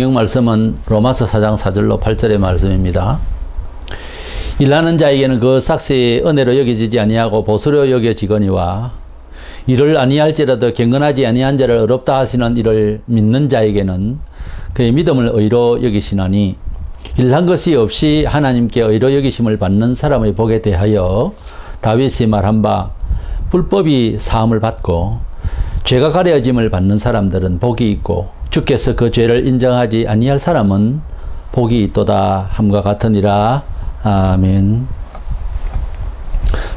성경 말씀은 로마서 4장 4절로 8절의 말씀입니다. 일하는 자에게는 그 삭시 은혜로 여겨지지 아니하고 보수로 여겨지거니와 이를 아니할지라도 경건하지 아니한 자를 어렵다 하시는 이를 믿는 자에게는 그의 믿음을 의로 여기시나니 일한 것이 없이 하나님께 의로 여기심을 받는 사람의 복에 대하여 다윗이 말한 바 불법이 사함을 받고 죄가 가려짐을 받는 사람들은 복이 있고 주께서 그 죄를 인정하지 아니할 사람은 복이 있도다 함과 같으니라. 아멘.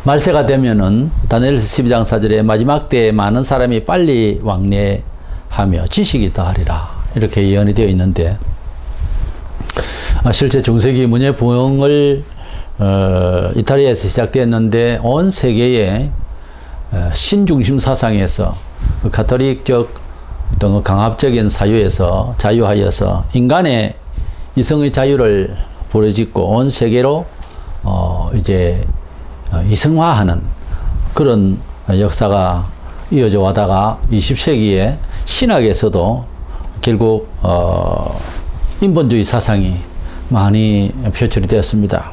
말세가 되면은 다니엘서 12장 4절에 마지막 때에 많은 사람이 빨리 왕래하며 지식이 더하리라 이렇게 예언이 되어 있는데, 실제 중세기 문예부흥을 이탈리아에서 시작되었는데 온 세계의 신중심 사상에서 그 가톨릭적 어떤 강압적인 사유에서 자유하여서 인간의 이성의 자유를 부르짖고 온 세계로 이제 이성화하는 그런 역사가 이어져 와다가 20세기에 신학에서도 결국 인본주의 사상이 많이 표출이 되었습니다.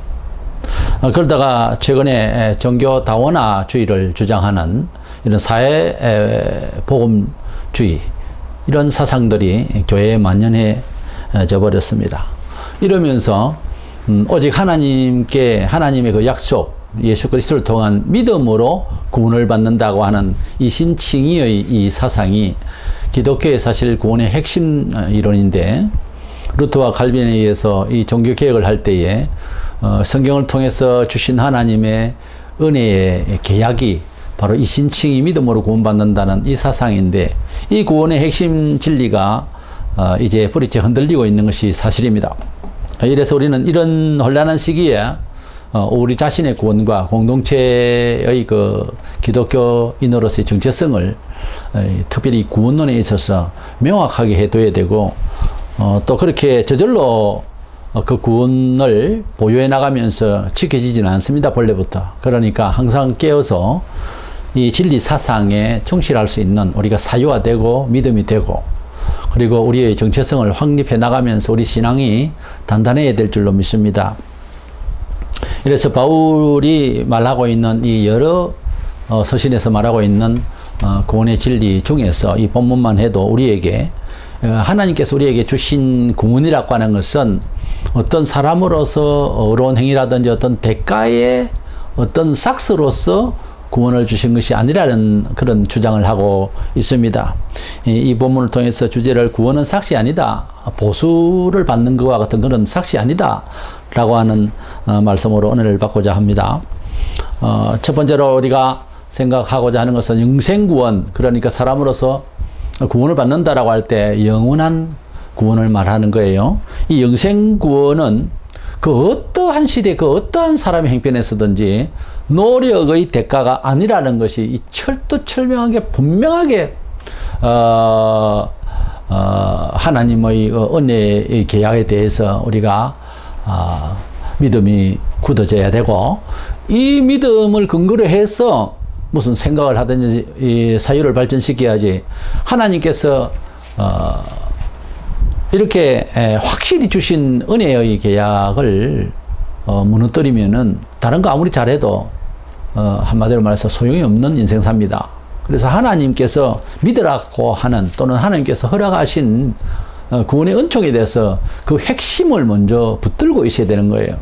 그러다가 최근에 종교 다원화주의를 주장하는 이런 사회복음주의 이런 사상들이 교회에 만연해져 버렸습니다. 이러면서 오직 하나님의 그 약속 예수 그리스도를 통한 믿음으로 구원을 받는다고 하는 이 신칭의의 이 사상이 기독교의 사실 구원의 핵심 이론인데, 루터와 칼빈에 의해서 이 종교개혁을 할 때에 성경을 통해서 주신 하나님의 은혜의 계약이 바로 이 신칭의 믿음으로 구원받는다는 이 사상인데, 이 구원의 핵심 진리가 이제 뿌리째 흔들리고 있는 것이 사실입니다. 이래서 우리는 이런 혼란한 시기에 우리 자신의 구원과 공동체의 그 기독교인으로서의 정체성을 특별히 구원론에 있어서 명확하게 해둬야 되고, 또 그렇게 저절로 그 구원을 보유해 나가면서 지켜지지는 않습니다. 본래부터. 그러니까 항상 깨어서 이 진리 사상에 충실할 수 있는 우리가 사유화되고 믿음이 되고, 그리고 우리의 정체성을 확립해 나가면서 우리 신앙이 단단해야 될 줄로 믿습니다. 이래서 바울이 말하고 있는 이 여러 서신에서 말하고 있는 구원의 진리 중에서 이 본문만 해도 우리에게 하나님께서 우리에게 주신 구원이라고 하는 것은 어떤 사람으로서 어려운 행위라든지 어떤 대가의 어떤 삭스로서 구원을 주신 것이 아니라는 그런 주장을 하고 있습니다. 이 본문을 통해서 주제를 구원은 삭시 아니다, 보수를 받는 것과 같은 그런 삭시 아니다 라고 하는 말씀으로 은혜를 받고자 합니다. 첫 번째로 우리가 생각하고자 하는 것은 영생구원, 그러니까 사람으로서 구원을 받는다라고 할 때 영원한 구원을 말하는 거예요. 이 영생구원은 그 어떠한 시대, 그 어떠한 사람의 형편에서든지 노력의 대가가 아니라는 것이 철두철명하게 분명하게 하나님의 은혜의 계약에 대해서 우리가 믿음이 굳어져야 되고, 이 믿음을 근거로 해서 무슨 생각을 하든지 이 사유를 발전시켜야지, 하나님께서 이렇게 확실히 주신 은혜의 계약을 무너뜨리면은 다른 거 아무리 잘해도 한마디로 말해서 소용이 없는 인생 삽니다. 그래서 하나님께서 믿으라고 하는, 또는 하나님께서 허락하신 구원의 은총에 대해서 그 핵심을 먼저 붙들고 있어야 되는 거예요.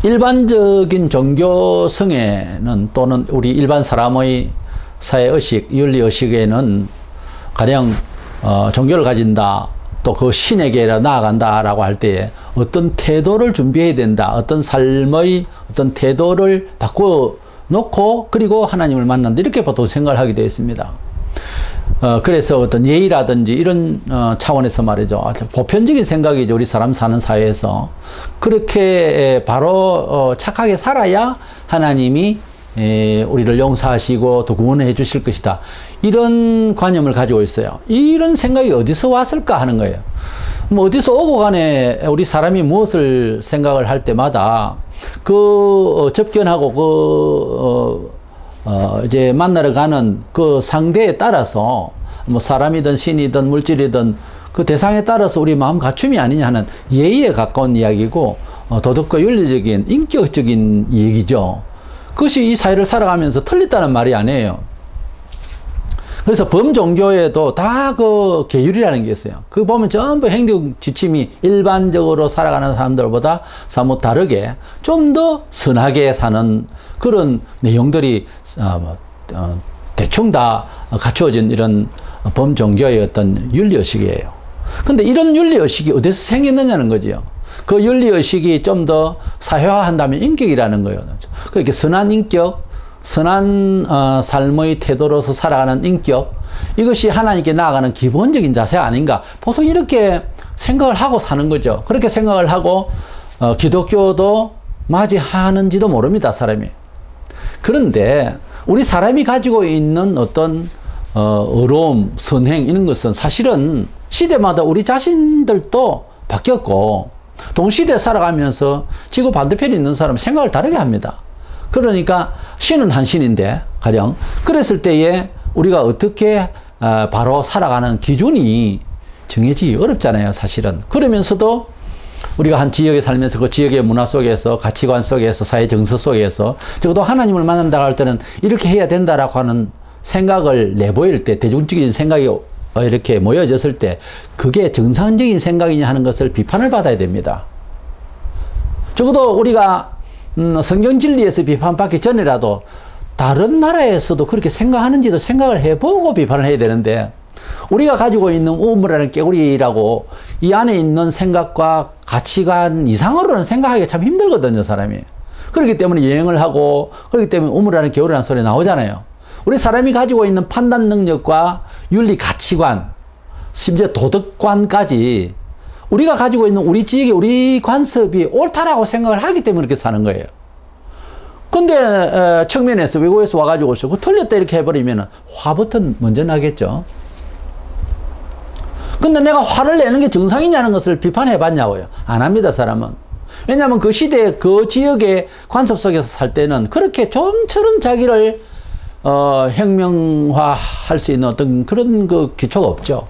일반적인 종교성에는, 또는 우리 일반 사람의 사회의식, 윤리의식에는 가령 종교를 가진다, 또 그 신에게 나아간다 라고 할 때에 어떤 태도를 준비해야 된다, 어떤 삶의 어떤 태도를 바꿔놓고 그리고 하나님을 만난다, 이렇게 보통 생각을 하게 되어 있습니다. 그래서 어떤 예의라든지 이런 차원에서 말이죠, 보편적인 생각이죠. 우리 사람 사는 사회에서 그렇게 바로 착하게 살아야 하나님이 우리를 용서하시고 또 구원을 해 주실 것이다, 이런 관념을 가지고 있어요. 이런 생각이 어디서 왔을까 하는 거예요. 뭐 어디서 오고 간에 우리 사람이 무엇을 생각을 할 때마다 그 접견하고 이제 만나러 가는 그 상대에 따라서 뭐 사람이든 신이든 물질이든 그 대상에 따라서 우리 마음 갖춤이 아니냐 하는 예의에 가까운 이야기고 도덕과 윤리적인 인격적인 얘기죠. 그것이 이 사회를 살아가면서 틀렸다는 말이 아니에요. 그래서 범종교에도 다 그 계율이라는 게 있어요. 그거 보면 전부 행동 지침이 일반적으로 살아가는 사람들보다 사뭇 다르게 좀 더 선하게 사는 그런 내용들이 대충 다 갖추어진 이런 범종교의 어떤 윤리의식이에요. 근데 이런 윤리의식이 어디서 생겼느냐는 거지요. 그 윤리의식이 좀 더 사회화한다면 인격이라는 거예요. 그렇게 선한 인격, 선한 삶의 태도로서 살아가는 인격, 이것이 하나님께 나아가는 기본적인 자세 아닌가. 보통 이렇게 생각을 하고 사는 거죠. 그렇게 생각을 하고 기독교도 맞이하는지도 모릅니다, 사람이. 그런데 우리 사람이 가지고 있는 어떤 어려움, 선행 이런 것은 사실은 시대마다 우리 자신들도 바뀌었고 동시대에 살아가면서 지구 반대편에 있는 사람은 생각을 다르게 합니다. 그러니까 신은 한 신인데 가령 그랬을 때에 우리가 어떻게 바로 살아가는 기준이 정해지기 어렵잖아요, 사실은. 그러면서도 우리가 한 지역에 살면서 그 지역의 문화 속에서 가치관 속에서 사회 정서 속에서 적어도 하나님을 만난다고 할 때는 이렇게 해야 된다라고 하는 생각을 내보일 때, 대중적인 생각이 이렇게 모여졌을 때 그게 정상적인 생각이냐 하는 것을 비판을 받아야 됩니다. 적어도 우리가 성경 진리에서 비판받기 전이라도 다른 나라에서도 그렇게 생각하는지도 생각을 해보고 비판을 해야 되는데, 우리가 가지고 있는 우물이라는 깨구리라고 이 안에 있는 생각과 가치관 이상으로는 생각하기가 참 힘들거든요, 사람이. 그렇기 때문에 여행을 하고, 그렇기 때문에 우물이라는 개구리라는 소리 나오잖아요. 우리 사람이 가지고 있는 판단 능력과 윤리 가치관, 심지어 도덕관까지 우리가 가지고 있는 우리 지역의 우리 관습이 옳다라고 생각을 하기 때문에 그렇게 사는 거예요. 근데 측면에서 외국에서 와가지고 그 틀렸다 이렇게 해버리면 화부터 먼저 나겠죠. 근데 내가 화를 내는 게 정상이냐는 것을 비판해 봤냐고요. 안 합니다, 사람은. 왜냐하면 그 시대에 그 지역의 관습 속에서 살 때는 그렇게 좀처럼 자기를 혁명화할 수 있는 어떤 그런 그 기초가 없죠.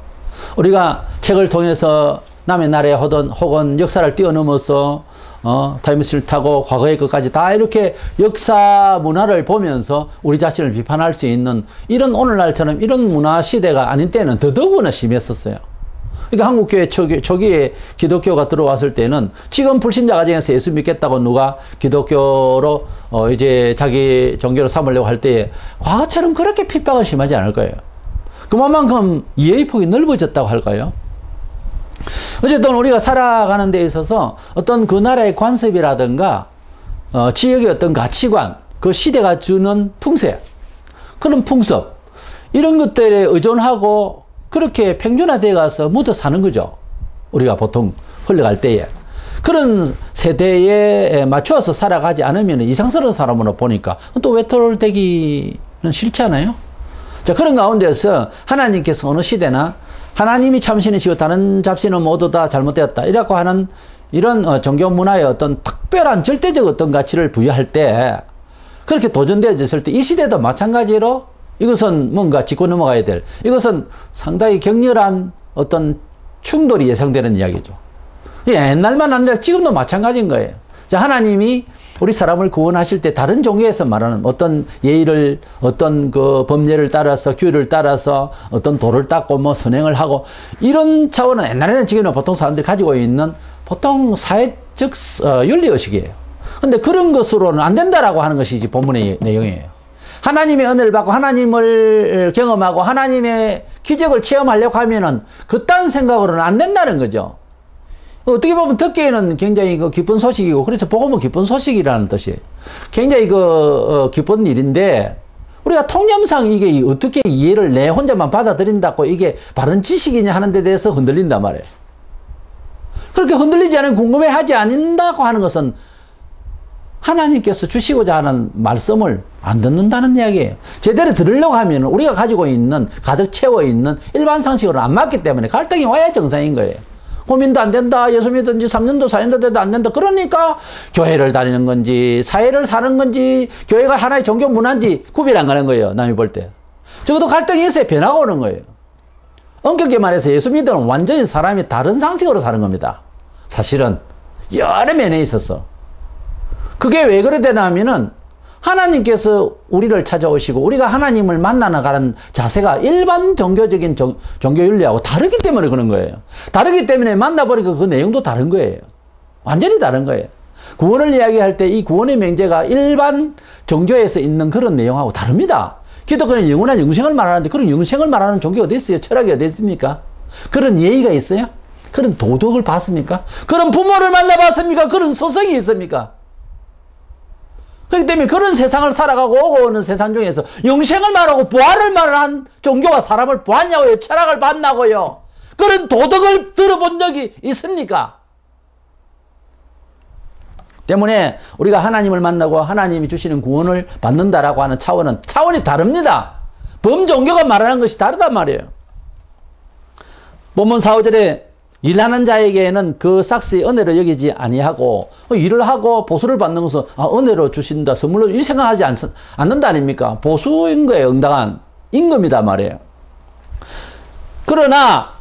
우리가 책을 통해서 남의 나라에 혹은 역사를 뛰어넘어서 타임머신을 타고 과거의 것까지 다 이렇게 역사 문화를 보면서 우리 자신을 비판할 수 있는 이런 오늘날처럼 이런 문화 시대가 아닌 때는 더더구나 심했었어요. 그러니까 한국교회 초기에 기독교가 들어왔을 때는 지금 불신자 가정에서 예수 믿겠다고 누가 기독교로 이제 자기 종교로 삼으려고 할 때에 과거처럼 그렇게 핍박은 심하지 않을 거예요. 그만큼 이해의 폭이 넓어졌다고 할까요? 어쨌든 우리가 살아가는 데 있어서 어떤 그 나라의 관습이라든가 지역의 어떤 가치관, 그 시대가 주는 풍세, 그런 풍습 이런 것들에 의존하고 그렇게 평준화되어 가서 묻어 사는 거죠. 우리가 보통 흘러갈 때에. 그런 세대에 맞춰서 살아가지 않으면 이상스러운 사람으로 보니까 또 외톨되기는 싫지 않아요? 자, 그런 가운데서 하나님께서 어느 시대나 하나님이 참신이시고 다른 잡신은 모두 다 잘못되었다 이라고 하는 이런 종교 문화의 어떤 특별한 절대적 어떤 가치를 부여할 때, 그렇게 도전되어졌을 때 이 시대도 마찬가지로 이것은 뭔가 짚고 넘어가야 될, 이것은 상당히 격렬한 어떤 충돌이 예상되는 이야기죠. 옛날만 아니라 지금도 마찬가지인 거예요. 자, 하나님이 우리 사람을 구원하실 때 다른 종교에서 말하는 어떤 예의를, 어떤 그 법례를 따라서, 규율을 따라서 어떤 도를 닦고 뭐 선행을 하고 이런 차원은 옛날에는 지금은 보통 사람들이 가지고 있는 보통 사회적 윤리의식이에요. 근데 그런 것으로는 안 된다라고 하는 것이 이제 본문의 내용이에요. 하나님의 은혜를 받고 하나님을 경험하고 하나님의 기적을 체험하려고 하면은 그딴 생각으로는 안 된다는 거죠. 어떻게 보면 듣기에는 굉장히 기쁜 소식이고, 그래서 복음은 기쁜 소식이라는 뜻이에요. 굉장히 기쁜 일인데, 우리가 통념상 이게 어떻게 이해를 내 혼자만 받아들인다고 이게 바른 지식이냐 하는 데 대해서 흔들린단 말이에요. 그렇게 흔들리지 않으면 궁금해 하지 않는다고 하는 것은 하나님께서 주시고자 하는 말씀을 안 듣는다는 이야기예요. 제대로 들으려고 하면 우리가 가지고 있는, 가득 채워 있는 일반 상식으로는 안 맞기 때문에 갈등이 와야 정상인 거예요. 고민도 안 된다. 예수 믿은 지 3년도 4년도 돼도 안 된다. 그러니까 교회를 다니는 건지 사회를 사는 건지 교회가 하나의 종교 문화인지 구별 안 가는 거예요. 남이 볼 때. 적어도 갈등이 있어야 변화가 오는 거예요. 엄격히 말해서 예수 믿으면 완전히 사람이 다른 상식으로 사는 겁니다. 사실은 여러 면에 있어서. 그게 왜 그래 되나 하면은 하나님께서 우리를 찾아오시고 우리가 하나님을 만나는 자세가 일반 종교적인 종교윤리하고 다르기 때문에 그런 거예요. 다르기 때문에 만나보니까 그 내용도 다른 거예요. 완전히 다른 거예요. 구원을 이야기할 때 이 구원의 명제가 일반 종교에서 있는 그런 내용하고 다릅니다. 기독교는 영원한 영생을 말하는데 그런 영생을 말하는 종교가 어디 있어요? 철학이 어디 있습니까? 그런 예의가 있어요? 그런 도덕을 봤습니까? 그런 부모를 만나봤습니까? 그런 서성이 있습니까? 그렇기 때문에 그런 세상을 살아가고 오고 오는 세상 중에서 영생을 말하고 부활을 말하는 종교가 사람을 보았냐고요? 철학을 봤나고요? 그런 도덕을 들어본 적이 있습니까? 때문에 우리가 하나님을 만나고 하나님이 주시는 구원을 받는다라고 하는 차원이 다릅니다. 범종교가 말하는 것이 다르단 말이에요. 본문 4, 5절에 일하는 자에게는 그 삭스의 은혜로 여기지 아니하고 일을 하고 보수를 받는 것은 은혜로 주신다, 선물로 이 생각하지 않는다 아닙니까? 보수인 거예요. 응당한 임금이다 말이에요. 그러나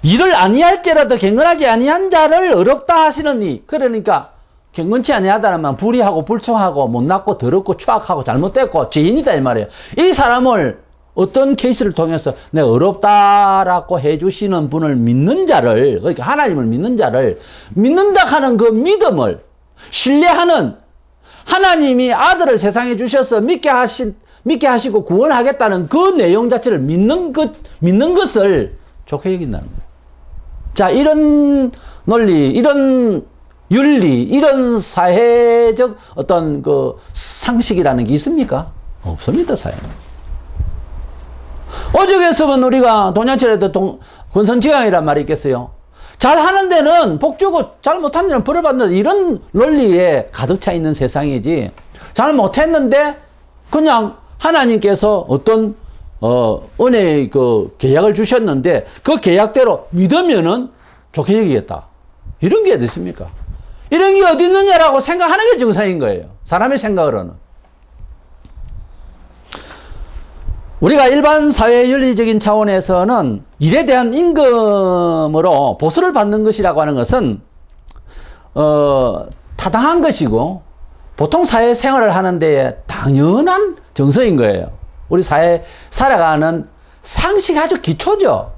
일을 아니할지라도 경건하지 아니한 자를 어렵다 하시느니, 그러니까 경건치 아니하다는 불의하고 불충하고 못났고 더럽고 추악하고 잘못됐고 죄인이다 이 말이에요. 이 사람을 어떤 케이스를 통해서 내가 어렵다라고 해주시는 분을 믿는 자를, 그러니까 하나님을 믿는 자를 믿는다 하는 그 믿음을 신뢰하는, 하나님이 아들을 세상에 주셔서 믿게 하시고 구원하겠다는 그 내용 자체를 믿는 것을 좋게 여긴다는 거예요. 자, 이런 논리, 이런 윤리, 이런 사회적 어떤 그 상식이라는 게 있습니까? 없습니다, 사회는. 오죽했으면 우리가 돈양철에도 권선지강이란 말이 있겠어요. 잘 하는 데는 복 주고 잘 못하는 데는 벌을 받는, 이런 논리에 가득 차 있는 세상이지, 잘 못했는데 그냥 하나님께서 어떤 은혜의 그 계약을 주셨는데 그 계약대로 믿으면은 좋게 여기겠다, 이런 게 어디 있습니까? 이런 게 어디 있느냐라고 생각하는 게 정상인 거예요, 사람의 생각으로는. 우리가 일반 사회 윤리적인 차원에서는 일에 대한 임금으로 보수를 받는 것이라고 하는 것은 타당한 것이고 보통 사회 생활을 하는 데 당연한 정서인 거예요. 우리 사회 살아가는 상식 아주 기초죠.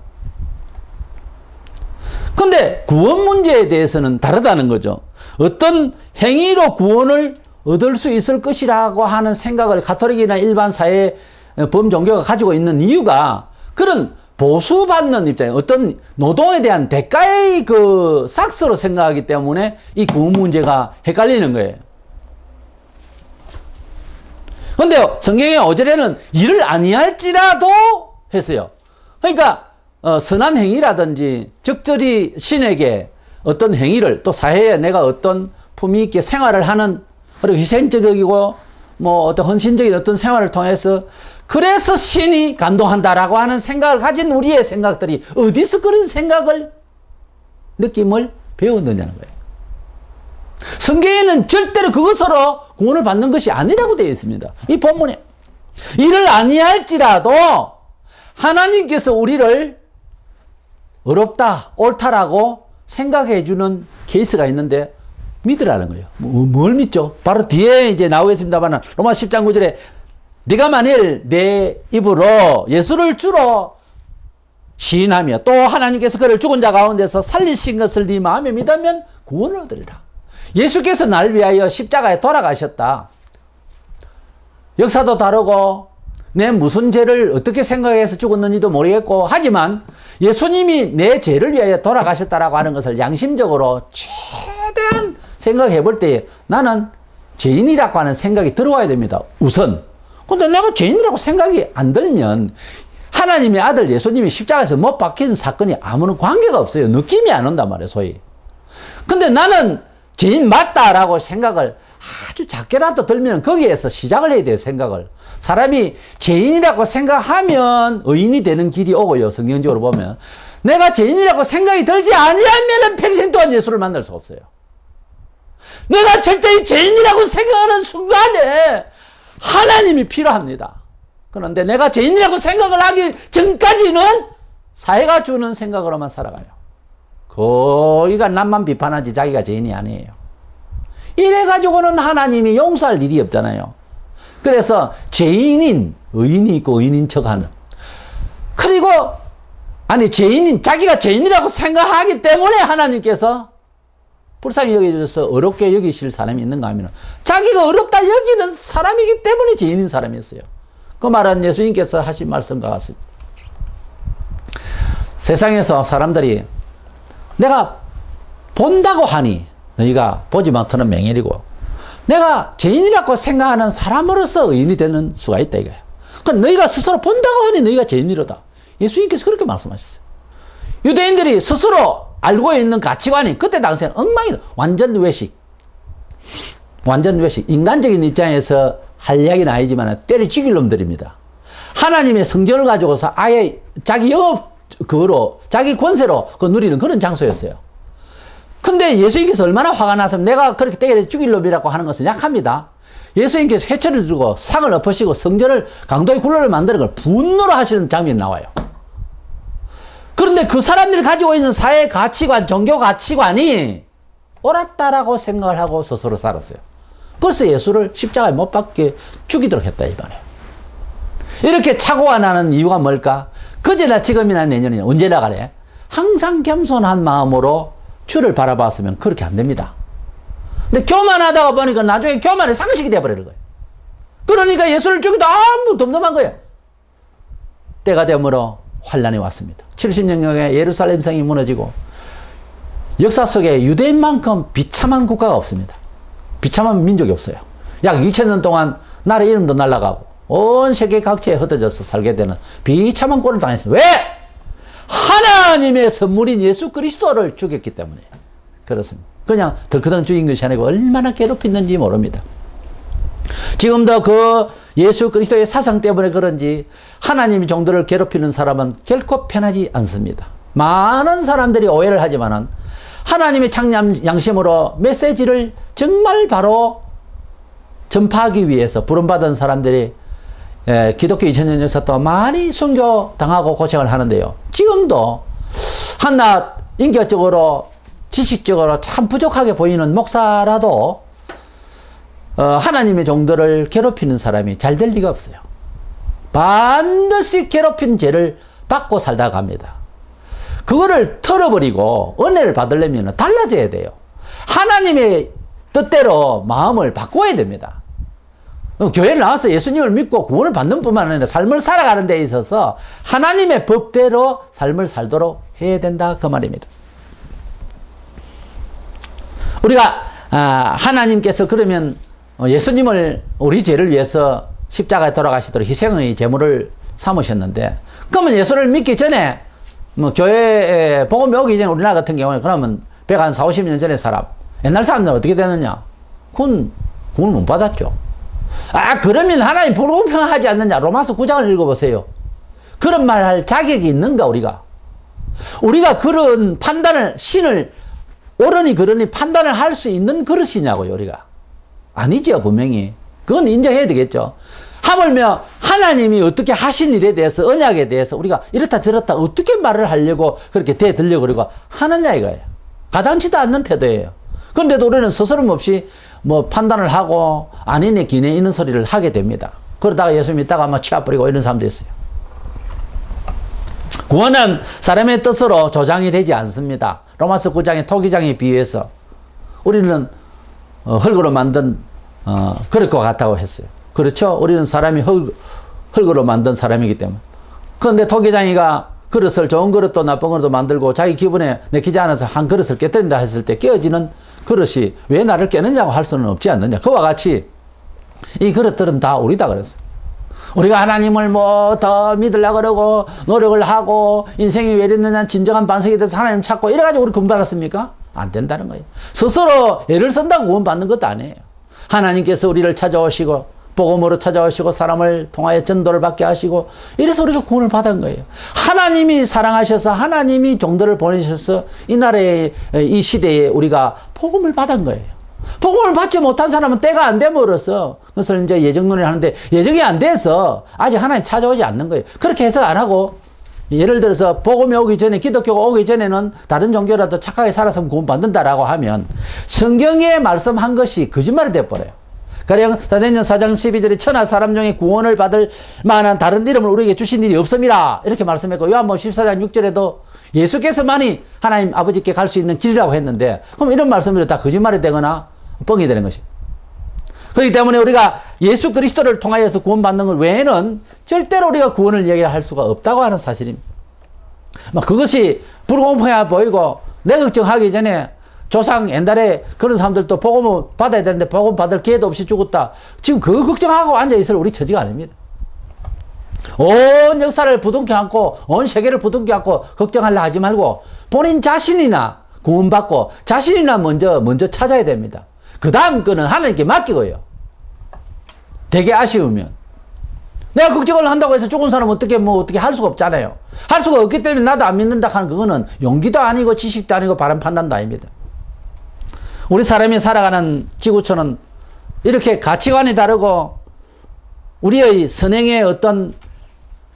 그런데 구원 문제에 대해서는 다르다는 거죠. 어떤 행위로 구원을 얻을 수 있을 것이라고 하는 생각을 가톨릭이나 일반 사회 범종교가 가지고 있는 이유가 그런 보수받는 입장에 어떤 노동에 대한 대가의 그 삭스로 생각하기 때문에 이 구원 문제가 헷갈리는 거예요. 그런데 성경의 5절에는 일을 아니할지라도 했어요. 그러니까 선한 행위라든지 적절히 신에게 어떤 행위를, 또 사회에 내가 어떤 품위 있게 생활을 하는, 그리고 희생적이고 뭐 어떤 헌신적인 어떤 생활을 통해서 그래서 신이 감동한다라고 하는 생각을 가진 우리의 생각들이 어디서 그런 생각을, 느낌을 배웠느냐는 거예요. 성경에는 절대로 그것으로 구원을 받는 것이 아니라고 되어 있습니다. 이 본문에 이를 아니할지라도 하나님께서 우리를 어렵다, 옳다라고 생각해 주는 케이스가 있는데 믿으라는 거예요. 뭘 믿죠? 바로 뒤에 이제 나오겠습니다만 로마 10장 9절에 네가 만일 내 입으로 예수를 주로 시인하며 또 하나님께서 그를 죽은 자 가운데서 살리신 것을 네 마음에 믿으면 구원을 얻으리라. 예수께서 날 위하여 십자가에 돌아가셨다. 역사도 다르고 내 무슨 죄를 어떻게 생각해서 죽었는지도 모르겠고, 하지만 예수님이 내 죄를 위하여 돌아가셨다라고 하는 것을 양심적으로 최대한 생각해 볼 때 나는 죄인이라고 하는 생각이 들어와야 됩니다, 우선. 근데 내가 죄인이라고 생각이 안 들면 하나님의 아들 예수님이 십자가에서 못 박힌 사건이 아무런 관계가 없어요. 느낌이 안 온단 말이에요, 소위. 근데 나는 죄인 맞다라고 생각을 아주 작게라도 들면 거기에서 시작을 해야 돼요, 생각을. 사람이 죄인이라고 생각하면 의인이 되는 길이 오고요, 성경적으로 보면. 내가 죄인이라고 생각이 들지 아니하면 평생 동안 예수를 만날 수가 없어요. 내가 철저히 죄인이라고 생각하는 순간에 하나님이 필요합니다. 그런데 내가 죄인이라고 생각을 하기 전까지는 사회가 주는 생각으로만 살아가요. 거기가 남만 비판하지 자기가 죄인이 아니에요. 이래가지고는 하나님이 용서할 일이 없잖아요. 그래서 죄인인, 의인이 있고 의인인 척하는. 그리고 아니 자기가 죄인이라고 생각하기 때문에 하나님께서 불쌍히 여겨줘서 어렵게 여기실 사람이 있는가 하면 자기가 어렵다 여기는 사람이기 때문에 죄인인 사람이었어요. 그 말은 예수님께서 하신 말씀과 같습니다. 세상에서 사람들이 내가 본다고 하니 너희가 보지 못하는 맹인이고 내가 죄인이라고 생각하는 사람으로서 의인이 되는 수가 있다 이거예요. 그러니까 너희가 스스로 본다고 하니 너희가 죄인이로다. 예수님께서 그렇게 말씀하셨어요. 유대인들이 스스로 알고 있는 가치관이 그때 당시에는 엉망이다. 완전 외식. 인간적인 입장에서 할 이야기는 아니지만 때려 죽일 놈들입니다. 하나님의 성전을 가지고서 아예 자기 영업 그거로 자기 권세로 그 누리는 그런 장소였어요. 근데 예수님께서 얼마나 화가 나서 내가 그렇게 때려 죽일 놈이라고 하는 것은 약합니다. 예수님께서 회초를 들고 상을 엎으시고 성전을 강도의 굴로를 만드는 걸 분노로 하시는 장면이 나와요. 그런데 그 사람들이 가지고 있는 사회 가치관, 종교 가치관이 옳았다라고 생각을 하고 스스로 살았어요. 그래서 예수를 십자가에 못 박게 죽이도록 했다 이 말이에요. 이렇게 착오가 나는 이유가 뭘까? 그제나 지금이나 내년이나 언제나 가래 항상 겸손한 마음으로 주를 바라봤으면 그렇게 안 됩니다. 근데 교만하다가 보니까 나중에 교만의 상식이 되어버리는 거예요. 그러니까 예수를 죽이도 아무 덤덤한 거예요. 때가 되므로 환란이 왔습니다. 70년경에 예루살렘 성이 무너지고 역사 속에 유대인만큼 비참한 국가가 없습니다. 비참한 민족이 없어요. 약 2000년 동안 나라의 이름도 날아가고 온 세계 각지에 흩어져서 살게 되는 비참한 꼴을 당했습니다. 왜? 하나님의 선물인 예수 그리스도를 죽였기 때문에 그렇습니다. 그냥 덜커덩 죽인 것이 아니고 얼마나 괴롭혔는지 모릅니다. 지금도 그 예수 그리스도의 사상 때문에 그런지 하나님의 종들을 괴롭히는 사람은 결코 편하지 않습니다. 많은 사람들이 오해를 하지만은 하나님의 창념 양심으로 메시지를 정말 바로 전파하기 위해서 부름받은 사람들이 기독교 2000년 역사 동안 많이 순교 당하고 고생을 하는데요. 지금도 한낱 인격적으로 지식적으로 참 부족하게 보이는 목사라도 하나님의 종들을 괴롭히는 사람이 잘 될 리가 없어요. 반드시 괴롭힌 죄를 받고 살다 갑니다. 그거를 털어버리고 은혜를 받으려면 달라져야 돼요. 하나님의 뜻대로 마음을 바꿔야 됩니다. 교회를 나와서 예수님을 믿고 구원을 받는 뿐만 아니라 삶을 살아가는 데 있어서 하나님의 법대로 삶을 살도록 해야 된다 그 말입니다. 우리가 하나님께서 그러면 예수님을 우리 죄를 위해서 십자가에 돌아가시도록 희생의 제물을 삼으셨는데 그러면 예수를 믿기 전에 교회에 복음이 오기 전에 우리나라 같은 경우는 그러면 140, 50년 전의 사람 옛날 사람들은 어떻게 되느냐? 구원을 못 받았죠. 그러면 하나님 불공평하지 않느냐? 로마서 9장을 읽어보세요. 그런 말 할 자격이 있는가 우리가 그런 판단을 신을 옳으니 그러니 판단을 할 수 있는 그릇이냐고요 우리가. 아니죠. 분명히 그건 인정해야 되겠죠. 하물며 하나님이 어떻게 하신 일에 대해서 언약에 대해서 우리가 이렇다 저렇다 어떻게 말을 하려고 그렇게 대들려고 그러고 하느냐 이거예요. 가당치도 않는 태도예요. 그런데도 우리는 스스럼 없이 판단을 하고 아니네 기네 있는 소리를 하게 됩니다. 그러다가 예수 믿다가 치아 뿌리고 이런 사람도 있어요. 구원은 사람의 뜻으로 조장이 되지 않습니다. 로마서 9장의 토기장에 비유해서 우리는 흙으로 만든 그릇과 같다고 했어요. 그렇죠? 우리는 사람이 흙으로 만든 사람이기 때문에. 그런데 토기장이가 그릇을 좋은 그릇도 나쁜 그릇도 만들고 자기 기분에 내키지 않아서 한 그릇을 깨뜨린다 했을 때 깨어지는 그릇이 왜 나를 깨느냐고 할 수는 없지 않느냐. 그와 같이 이 그릇들은 다 우리다 그랬어요. 우리가 하나님을 더 믿으려고 그러고 노력을 하고 인생이 왜 이랬느냐 진정한 반성이 돼서 하나님 찾고 이래가지고 우리 구원 받았습니까? 안 된다는 거예요. 스스로 애를 쓴다고 구원 받는 것도 아니에요. 하나님께서 우리를 찾아오시고 복음으로 찾아오시고 사람을 통하여 전도를 받게 하시고 이래서 우리가 구원을 받은 거예요. 하나님이 사랑하셔서 하나님이 종들을 보내셔서 이 나라에 이 시대에 우리가 복음을 받은 거예요. 복음을 받지 못한 사람은 때가 안 됨으로써 그것을 이제 예정론을 하는데 예정이 안 돼서 아직 하나님 찾아오지 않는 거예요. 그렇게 해석 안 하고 예를 들어서 복음이 오기 전에, 기독교가 오기 전에는 다른 종교라도 착하게 살아서 구원받는다라고 하면 성경에 말씀한 것이 거짓말이 되어버려요. 가령 사도행전 4장 12절에 천하 사람 중에 구원을 받을 만한 다른 이름을 우리에게 주신 일이 없음이라 이렇게 말씀했고, 요한복음 14장 6절에도 예수께서만이 하나님 아버지께 갈 수 있는 길이라고 했는데, 그럼 이런 말씀들이 다 거짓말이 되거나 뻥이 되는 것입니다. 그렇기 때문에 우리가 예수 그리스도를 통하여서 구원받는 것 외에는 절대로 우리가 구원을 이야기할 수가 없다고 하는 사실입니다. 그것이 불공평해 보이고 내 걱정하기 전에 조상 옛날에 그런 사람들도 복음을 받아야 되는데 복음 받을 기회도 없이 죽었다. 지금 그거 걱정하고 앉아있을 우리 처지가 아닙니다. 온 역사를 부둥켜 안고 온 세계를 부둥켜 안고 걱정하려 하지 말고 본인 자신이나 구원받고 자신이나 먼저 찾아야 됩니다. 그 다음 거는 하나님께 맡기고요. 되게 아쉬우면 내가 걱정을 한다고 해서 죽은 사람은 어떻게 할 수가 없잖아요. 할 수가 없기 때문에 나도 안 믿는다 하는 그거는 용기도 아니고 지식도 아니고 바른 판단도 아닙니다. 우리 사람이 살아가는 지구촌은 이렇게 가치관이 다르고 우리의 선행의 어떤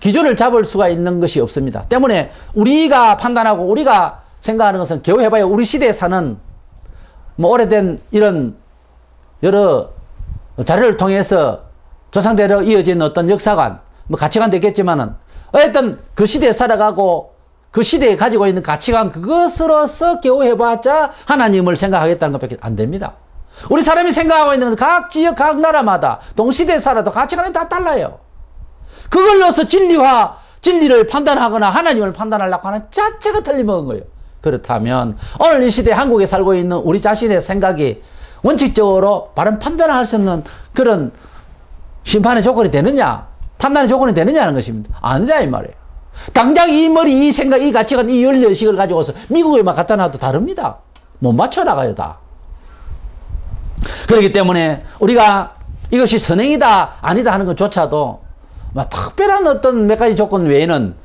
기준을 잡을 수가 있는 것이 없습니다. 때문에 우리가 판단하고 우리가 생각하는 것은 겨우 해봐야 우리 시대에 사는 오래된 이런 여러 자료를 통해서 조상대로 이어진 어떤 역사관, 가치관도 있겠지만은 어쨌든 그 시대에 살아가고 그 시대에 가지고 있는 가치관 그것으로서 겨우 해봤자 하나님을 생각하겠다는 것밖에 안 됩니다. 우리 사람이 생각하고 있는 것은 각 지역, 각 나라마다 동시대에 살아도 가치관이 다 달라요. 그걸로서 진리를 판단하거나 하나님을 판단하려고 하는 자체가 틀림없는 거예요. 그렇다면 오늘 이 시대에 한국에 살고 있는 우리 자신의 생각이 원칙적으로 바른 판단을 할 수 있는 그런 심판의 조건이 되느냐, 판단의 조건이 되느냐는 것입니다. 아니냐 이 말이에요. 당장 이 머리, 이 생각, 이 가치관, 이 윤리의식을 가지고서 미국에 막 갖다 놔도 다릅니다. 못 맞춰 나가요 다. 그렇기 때문에 우리가 이것이 선행이다 아니다 하는 것조차도 막 특별한 어떤 몇 가지 조건 외에는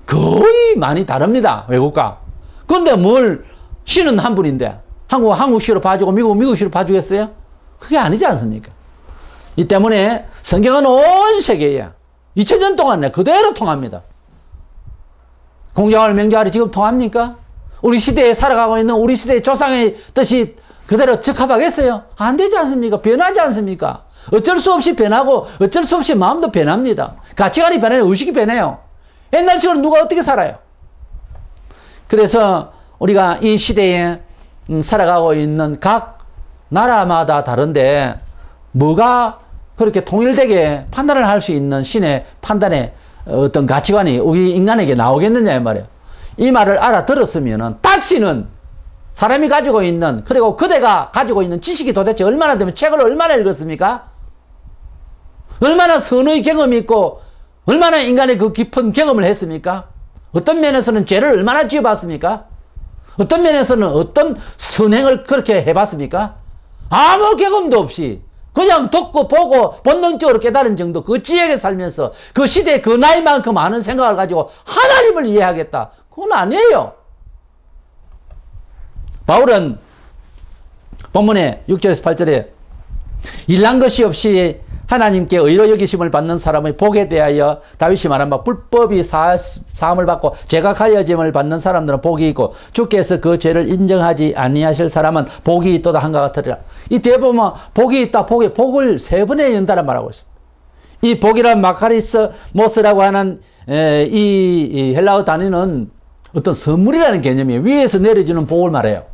거의 많이 다릅니다. 외국과. 그런데 뭘 시는 한 분인데 한국 시로 봐주고 미국 시로 봐주겠어요? 그게 아니지 않습니까? 이 때문에 성경은 온 세계에 2000년 동안 그대로 통합니다. 공자월 명자월이 지금 통합니까? 우리 시대에 살아가고 있는 우리 시대의 조상의 뜻이 그대로 적합하겠어요? 안 되지 않습니까? 변하지 않습니까? 어쩔 수 없이 변하고 어쩔 수 없이 마음도 변합니다. 가치관이 변해요. 의식이 변해요. 옛날식으로 누가 어떻게 살아요? 그래서 우리가 이 시대에 살아가고 있는 각 나라마다 다른데 뭐가 그렇게 통일되게 판단을 할 수 있는 신의 판단의 어떤 가치관이 우리 인간에게 나오겠느냐 이 말이에요. 이 말을 알아들었으면 다시는 사람이 가지고 있는, 그리고 그대가 가지고 있는 지식이 도대체 얼마나 되면 책을 얼마나 읽었습니까? 얼마나 선의 경험이 있고 얼마나 인간의 그 깊은 경험을 했습니까? 어떤 면에서는 죄를 얼마나 지어봤습니까? 어떤 면에서는 어떤 선행을 그렇게 해봤습니까? 아무 경험도 없이 그냥 듣고 보고 본능적으로 깨달은 정도 그 지역에 살면서 그 시대에 그 나이만큼 많은 생각을 가지고 하나님을 이해하겠다. 그건 아니에요. 바울은 본문에 6절에서 8절에 일난 것이 없이 하나님께 의로 여기심을 받는 사람의 복에 대하여 다윗이 말한 바 불법이 사함을 받고 죄가 가려짐을 받는 사람들은 복이 있고 주께서 그 죄를 인정하지 아니하실 사람은 복이 있도다 한것 같으리라. 이 뒤에 보면 복이 있다, 복을 세 번에 연달아 말하고 있습니다. 이 복이란 마카리스 모스라고 하는 이 헬라어 단위는 어떤 선물이라는 개념이에요. 위에서 내려주는 복을 말해요.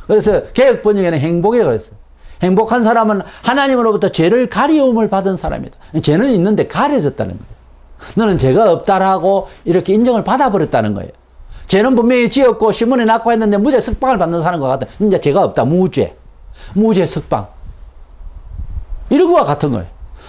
그래서 개역 번역에는 행복이라고 했어요. 행복한 사람은 하나님으로부터 죄를 가리움을 받은 사람이다. 죄는 있는데 가려졌다는 거예요. 너는 죄가 없다라고 이렇게 인정을 받아버렸다는 거예요. 죄는 분명히 지었고 신문에 낳고 했는데 무죄 석방을 받는 사람과 같다. 이제 죄가 없다. 무죄 석방. 이런 거와 같은 거예요.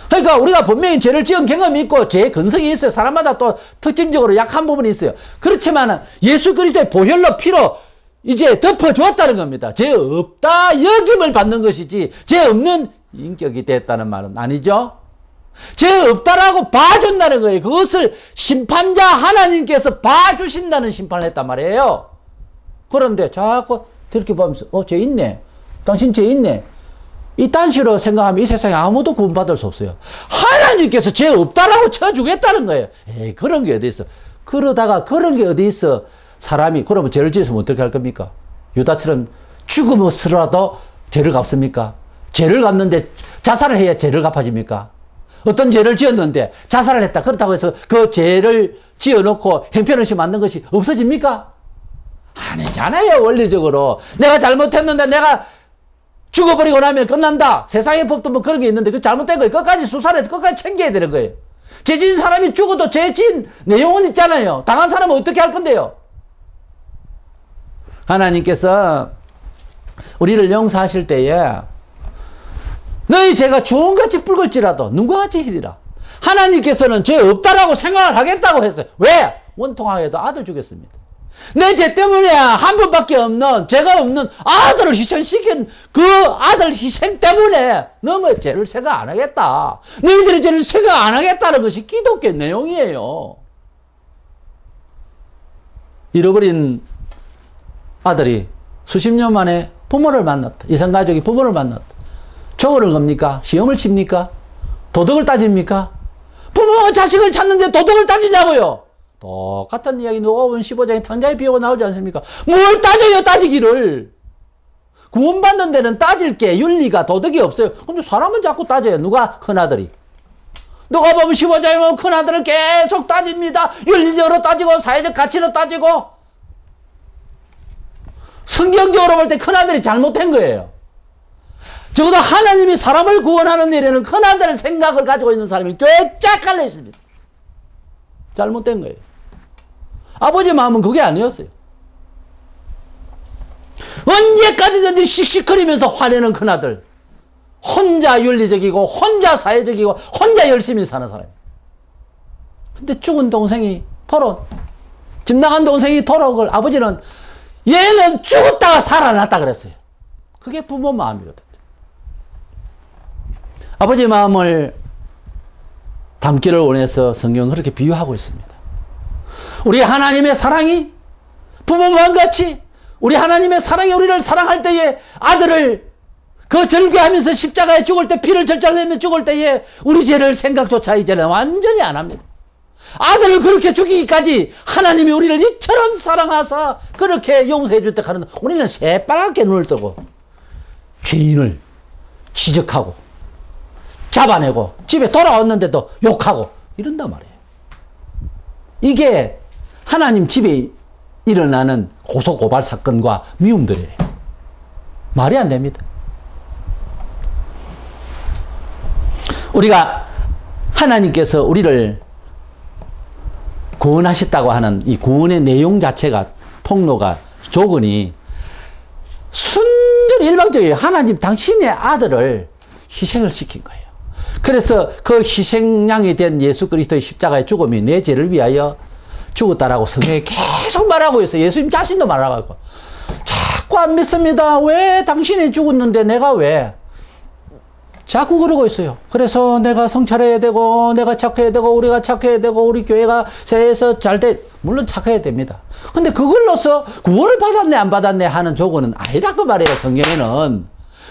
그러니까 우리가 분명히 죄를 지은 경험이 있고 죄의 근성이 있어요. 사람마다 또 특징적으로 약한 부분이 있어요. 그렇지만 예수 그리스도의 보혈로 피로 이제 덮어주었다는 겁니다. 죄 없다 여김을 받는 것이지 죄 없는 인격이 됐다는 말은 아니죠. 죄 없다라고 봐준다는 거예요. 그것을 심판자 하나님께서 봐주신다는 심판을 했단 말이에요. 그런데 자꾸 이렇게 보면서 죄 있네. 당신 죄 있네. 이딴 식으로 생각하면 이 세상에 아무도 구원받을 수 없어요. 하나님께서 죄 없다라고 쳐주겠다는 거예요. 에이, 그런 게 어디 있어. 그러다가 그런 게 어디 있어? 사람이 그러면 죄를 지었으면 어떻게 할 겁니까? 유다처럼 죽음으로라도 죄를 갚습니까? 죄를 갚는데 자살을 해야 죄를 갚아집니까? 어떤 죄를 지었는데 자살을 했다. 그렇다고 해서 그 죄를 지어놓고 형편없이 만든 것이 없어집니까? 아니잖아요. 원리적으로. 내가 잘못했는데 내가 죽어버리고 나면 끝난다. 세상의 법도 뭐 그런 게 있는데 그 잘못된 거예요. 끝까지 수사를 해서 끝까지 챙겨야 되는 거예요. 죄 지은 사람이 죽어도 죄 지은 내용은 있잖아요. 당한 사람은 어떻게 할 건데요? 하나님께서 우리를 용서하실 때에 너희 죄가 주홍같이 붉을지라도 눈과 같이 희리라. 하나님께서는 죄 없다라고 생각을 하겠다고 했어요. 왜? 원통하게도 아들 주겠습니다. 내 죄 때문에 한 번밖에 없는, 죄가 없는 아들을 희생시킨 그 아들 희생 때문에 너의 죄를 생각 안 하겠다. 너희들의 죄를 생각 안 하겠다는 것이 기독교 내용이에요. 잃어버린 아들이 수십 년 만에 부모를 만났다. 이산가족이 부모를 만났다. 조언을 겁니까? 시험을 칩니까? 도덕을 따집니까? 부모가 자식을 찾는데 도덕을 따지냐고요? 똑같은 이야기 누가복음 15장에 탕자의 비유가 나오지 않습니까? 뭘 따져요, 따지기를. 구원받는 데는 따질 게 윤리가 도덕이 없어요. 근데 사람은 자꾸 따져요. 누가? 큰아들이. 누가복음 15장에 보면 큰아들을 계속 따집니다. 윤리적으로 따지고 사회적 가치로 따지고 성경적으로 볼 때 큰아들이 잘못한 거예요. 적어도 하나님이 사람을 구원하는 일에는 큰아들 생각을 가지고 있는 사람이 꽤 쫙 깔려 있습니다. 잘못된 거예요. 아버지 마음은 그게 아니었어요. 언제까지든지 씩씩거리면서 화내는 큰아들. 혼자 윤리적이고 혼자 사회적이고 혼자 열심히 사는 사람이에요. 근데 죽은 동생이 토론, 집 나간 동생이 토록을 아버지는 얘는 죽었다가 살아났다 그랬어요. 그게 부모 마음이거든요. 아버지 마음을 담기를 원해서 성경은 그렇게 비유하고 있습니다. 우리 하나님의 사랑이 부모 마음같이 우리 하나님의 사랑이 우리를 사랑할 때에 아들을 그 절규하면서 십자가에 죽을 때 피를 절절 내며 죽을 때에 우리 죄를 생각조차 이제는 완전히 안 합니다. 아들을 그렇게 죽이기까지 하나님이 우리를 이처럼 사랑하사 그렇게 용서해 줄 때 가는 우리는 새빨갛게 눈을 뜨고 죄인을 지적하고 잡아내고 집에 돌아왔는데도 욕하고 이런단 말이에요. 이게 하나님 집에 일어나는 고소고발 사건과 미움들이에요. 말이 안 됩니다. 우리가 하나님께서 우리를 구원하셨다고 하는 이 구원의 내용 자체가 통로가 조건이 순전히 일방적이에요. 하나님 당신의 아들을 희생을 시킨 거예요. 그래서 그 희생양이 된 예수 그리스도의 십자가의 죽음이 내 죄를 위하여 죽었다라고 성경에 계속 말하고 있어요. 예수님 자신도 말하고 있고. 자꾸 안 믿습니다. 왜 당신이 죽었는데 내가 왜? 자꾸 그러고 있어요. 그래서 내가 성찰해야 되고 내가 착해야 되고 우리가 착해야 되고 우리 교회가 새해서 잘 돼. 물론 착해야 됩니다. 근데 그걸로서 구원을 받았네 안 받았네 하는 조건은 아니라고 말해요. 성경에는.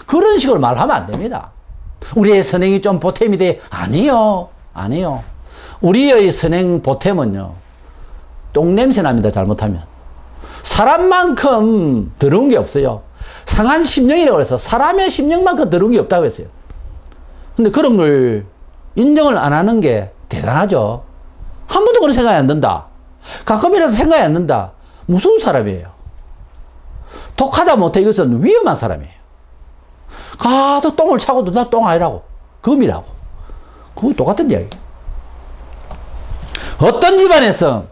그런 식으로 말하면 안 됩니다. 우리의 선행이 좀 보탬이 돼. 아니요. 아니요. 우리의 선행 보탬은요. 똥냄새 납니다. 잘못하면. 사람만큼 더러운 게 없어요. 상한 심령이라고 해서 사람의 심령만큼 더러운 게 없다고 했어요. 근데 그런 걸 인정을 안 하는 게 대단하죠. 한 번도 그런 생각이 안 든다. 가끔이라도 생각이 안 든다. 무서운 사람이에요. 독하다 못해 이것은 위험한 사람이에요. 가서 똥을 차고도 나 똥 아니라고. 금이라고. 그거 똑같은 이야기. 어떤 집안에서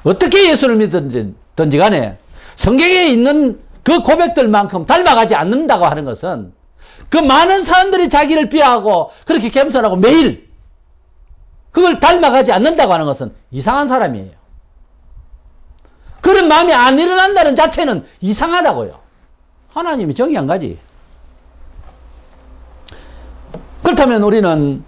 어떻게 예수를 믿든지 간에 성경에 있는 그 고백들만큼 닮아가지 않는다고 하는 것은 그 많은 사람들이 자기를 비하하고 그렇게 겸손하고 매일 그걸 닮아가지 않는다고 하는 것은 이상한 사람이에요. 그런 마음이 안 일어난다는 자체는 이상하다고요. 하나님이 정이 한 가지. 그렇다면 우리는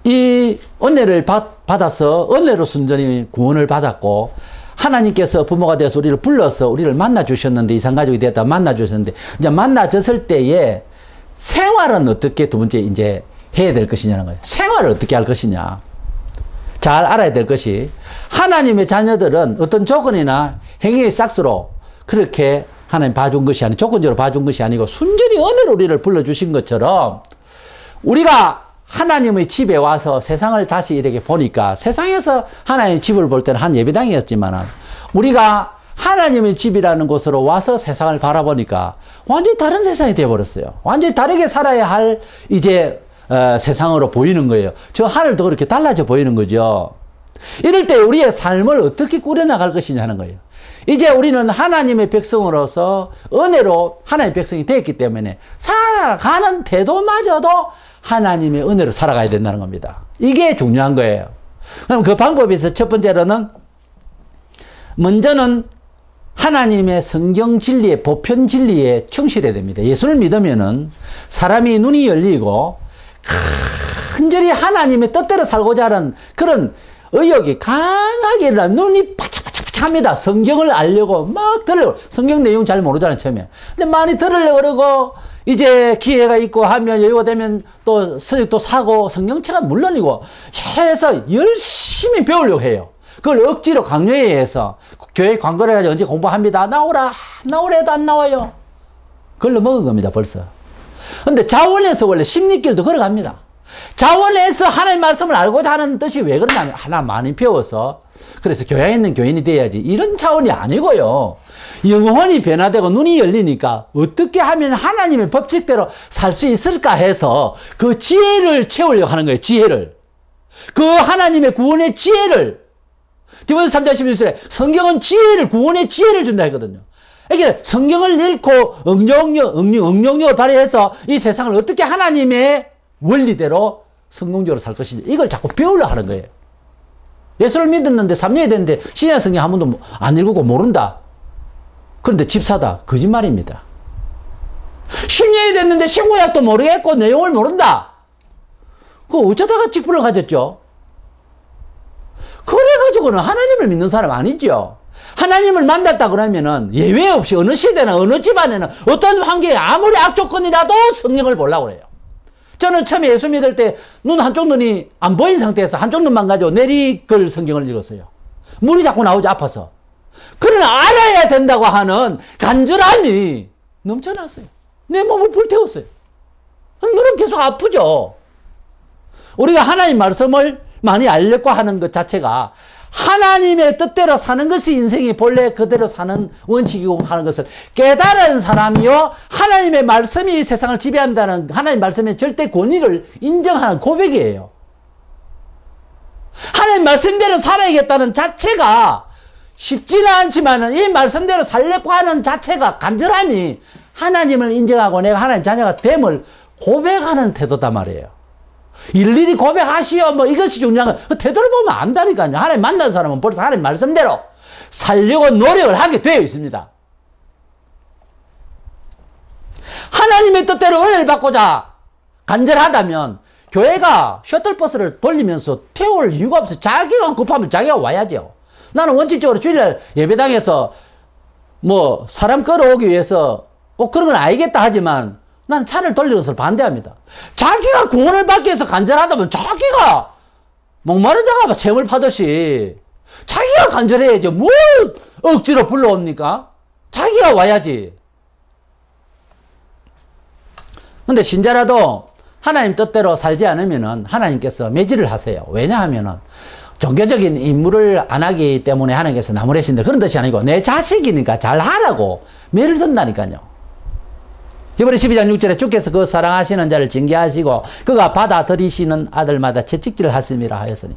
이 은혜를 받아서 은혜로 순전히 구원을 받았고 하나님께서 부모가 되어서 우리를 불러서 우리를 만나주셨는데 이산가족이 되었다 만나주셨는데 이제 만나줬을 때에 생활은 어떻게 두 번째 이제 해야 될 것이냐는 거예요. 생활을 어떻게 할 것이냐. 잘 알아야 될 것이 하나님의 자녀들은 어떤 조건이나 행위의 싹스로 그렇게 하나님 봐준 것이 아니고 조건적으로 봐준 것이 아니고 순전히 은혜로 우리를 불러주신 것처럼 우리가 하나님의 집에 와서 세상을 다시 이렇게 보니까 세상에서 하나님의 집을 볼 때는 한 예배당이었지만 우리가 하나님의 집이라는 곳으로 와서 세상을 바라보니까 완전히 다른 세상이 되어버렸어요. 완전히 다르게 살아야 할 이제 세상으로 보이는 거예요. 저 하늘도 그렇게 달라져 보이는 거죠. 이럴 때 우리의 삶을 어떻게 꾸려나갈 것이냐 하는 거예요. 이제 우리는 하나님의 백성으로서 은혜로 하나님의 백성이 되었기 때문에 살아가는 태도마저도 하나님의 은혜로 살아가야 된다는 겁니다. 이게 중요한 거예요. 그럼 그 방법에서 첫 번째로는 먼저는 하나님의 성경 진리의 보편 진리에 충실해야 됩니다. 예수를 믿으면은 사람이 눈이 열리고 간절히 하나님의 뜻대로 살고자 하는 그런 의욕이 강하게 일어나 눈이 바짝바짝합니다. 성경을 알려고 막 들으려고. 성경 내용 잘 모르잖아요, 처음에. 근데 많이 들으려고 그러고 이제 기회가 있고 하면 여유가 되면 또 서적도 사고 성경책은 물론이고 해서 열심히 배우려고 해요. 그걸 억지로 강요에 의해서 교회 광고를 해가지고 언제 공부합니다. 나오라. 나오라 해도 안 나와요. 그걸로 먹은 겁니다, 벌써. 근데 자원에서 원래 심리길도 걸어갑니다. 자원에서 하나님의 말씀을 알고자 하는 뜻이 왜 그러냐면 하나 많이 배워서 그래서 교양에 있는 교인이 돼야지 이런 차원이 아니고요. 영혼이 변화되고 눈이 열리니까 어떻게 하면 하나님의 법칙대로 살 수 있을까 해서 그 지혜를 채우려고 하는 거예요. 지혜를. 그 하나님의 구원의 지혜를. 디모데후서 3장 16절에 성경은 지혜를 구원의 지혜를 준다 했거든요. 그러니까 성경을 읽고 응용력을 발휘해서 이 세상을 어떻게 하나님의 원리대로 성공적으로 살 것인지 이걸 자꾸 배우려고 하는 거예요. 예수를 믿었는데 3년이 됐는데 신약 성경 한 번도 안 읽고 모른다. 그런데 집사다. 거짓말입니다. 10년이 됐는데 신구약도 모르겠고 내용을 모른다. 그거 어쩌다가 직분을 가졌죠? 그래가지고는 하나님을 믿는 사람 아니죠. 하나님을 만났다 그러면은 예외 없이 어느 시대나 어느 집안에는 어떤 환경에 아무리 악조건이라도 성령을 보려고 그래요. 저는 처음에 예수 믿을 때 눈 한쪽 눈이 안 보인 상태에서 한쪽 눈만 가지고 내리걸 성경을 읽었어요. 물이 자꾸 나오지 아파서. 그러나 알아야 된다고 하는 간절함이 넘쳐났어요. 내 몸을 불태웠어요. 눈은 계속 아프죠. 우리가 하나님 말씀을 많이 알려고 하는 것 자체가 하나님의 뜻대로 사는 것이 인생이 본래 그대로 사는 원칙이고 하는 것을 깨달은 사람이요 하나님의 말씀이 이 세상을 지배한다는 하나님의 말씀의 절대 권위를 인정하는 고백이에요. 하나님 말씀대로 살아야겠다는 자체가 쉽지는 않지만 이 말씀대로 살려고 하는 자체가 간절함이 하나님을 인정하고 내가 하나님 자녀가 됨을 고백하는 태도단 말이에요. 일일이 고백하시오. 뭐 이것이 중요한 거. 태도를 보면 안다니까요. 하나님 만난 사람은 벌써 하나님 말씀대로 살려고 노력을 하게 되어 있습니다. 하나님의 뜻대로 은혜를 받고자 간절하다면 교회가 셔틀버스를 돌리면서 태울 이유가 없어요. 자기가 급하면 자기가 와야죠. 나는 원칙적으로 주일날 예배당에서 뭐 사람 끌어오기 위해서 꼭 그런 건 알겠다 하지만 나는 차를 돌리는 것을 반대합니다. 자기가 구원을 받기 위해서 간절하다면 자기가 목마른 자가 샘을 파듯이 자기가 간절해야죠. 뭘 억지로 불러옵니까? 자기가 와야지. 근데 신자라도 하나님 뜻대로 살지 않으면 하나님께서 매질을 하세요. 왜냐하면 종교적인 임무를 안 하기 때문에 하나님께서 나무래신다. 그런 뜻이 아니고 내 자식이니까 잘하라고 매를 든다니까요. 히브리 12장 6절에 주께서 그 사랑하시는 자를 징계하시고 그가 받아들이시는 아들마다 채찍질을 하심이라 하였으니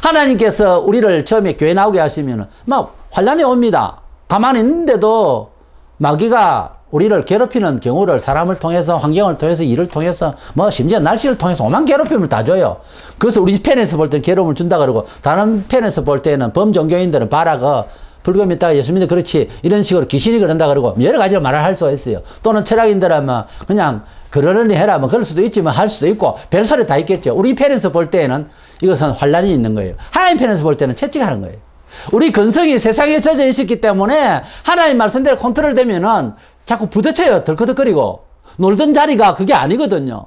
하나님께서 우리를 처음에 교회 나오게 하시면 막 환난이 옵니다. 가만히 있는데도 마귀가 우리를 괴롭히는 경우를 사람을 통해서 환경을 통해서 일을 통해서 뭐 심지어 날씨를 통해서 오만 괴롭힘을 다 줘요. 그래서 우리 펜에서 볼 땐 괴로움을 준다 그러고 다른 펜에서 볼 때는 범종교인들은 봐라 그 불교 믿다가 예수 믿다 그렇지 이런 식으로 귀신이 그런다 그러고 여러 가지로 말을 할 수가 있어요. 또는 철학인들은 그냥 그러려니 해라 뭐 그럴 수도 있지만 할 수도 있고 별소리 다 있겠죠. 우리 편에서 볼 때는 이것은 환란이 있는 거예요. 하나님 편에서 볼 때는 채찍하는 거예요. 우리 근성이 세상에 젖어 있었기 때문에 하나님 말씀대로 컨트롤 되면은 자꾸 부딪혀요. 덜커덕거리고 놀던 자리가 그게 아니거든요.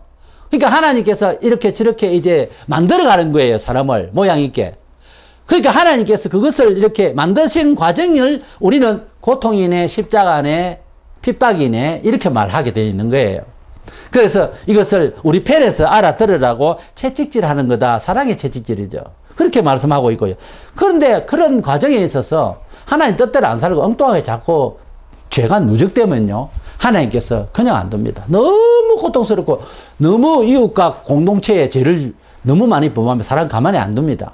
그러니까 하나님께서 이렇게 저렇게 이제 만들어가는 거예요. 사람을 모양 있게. 그러니까 하나님께서 그것을 이렇게 만드신 과정을 우리는 고통이네, 십자가네, 핍박이네 이렇게 말하게 되어 있는 거예요. 그래서 이것을 우리 편에서 알아들으라고 채찍질하는 거다. 사랑의 채찍질이죠. 그렇게 말씀하고 있고요. 그런데 그런 과정에 있어서 하나님 뜻대로 안 살고 엉뚱하게 자꾸 죄가 누적되면요. 하나님께서 그냥 안 둡니다. 너무 고통스럽고 너무 이웃과 공동체의 죄를 너무 많이 범하면 사람 가만히 안 둡니다.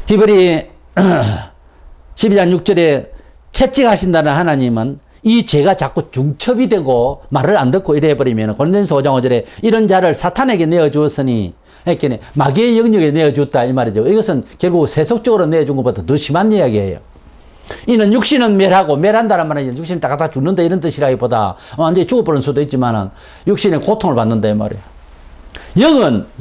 히브리 12장 6절에 채찍하신다는 하나님은 이 죄가 자꾸 중첩이 되고 말을 안 듣고 이래버리면 고린도전서 5장 5절에 이런 자를 사탄에게 내어주었으니 이렇게 마귀의 영역에 내어줬다 이 말이죠. 이것은 결국 세속적으로 내어준 것보다 더 심한 이야기예요. 이는 육신은 멸하고 멸한다는 말은 육신이 다 죽는다 이런 뜻이라기보다 완전히 죽어버릴 수도 있지만 육신의 고통을 받는다 이 말이에요.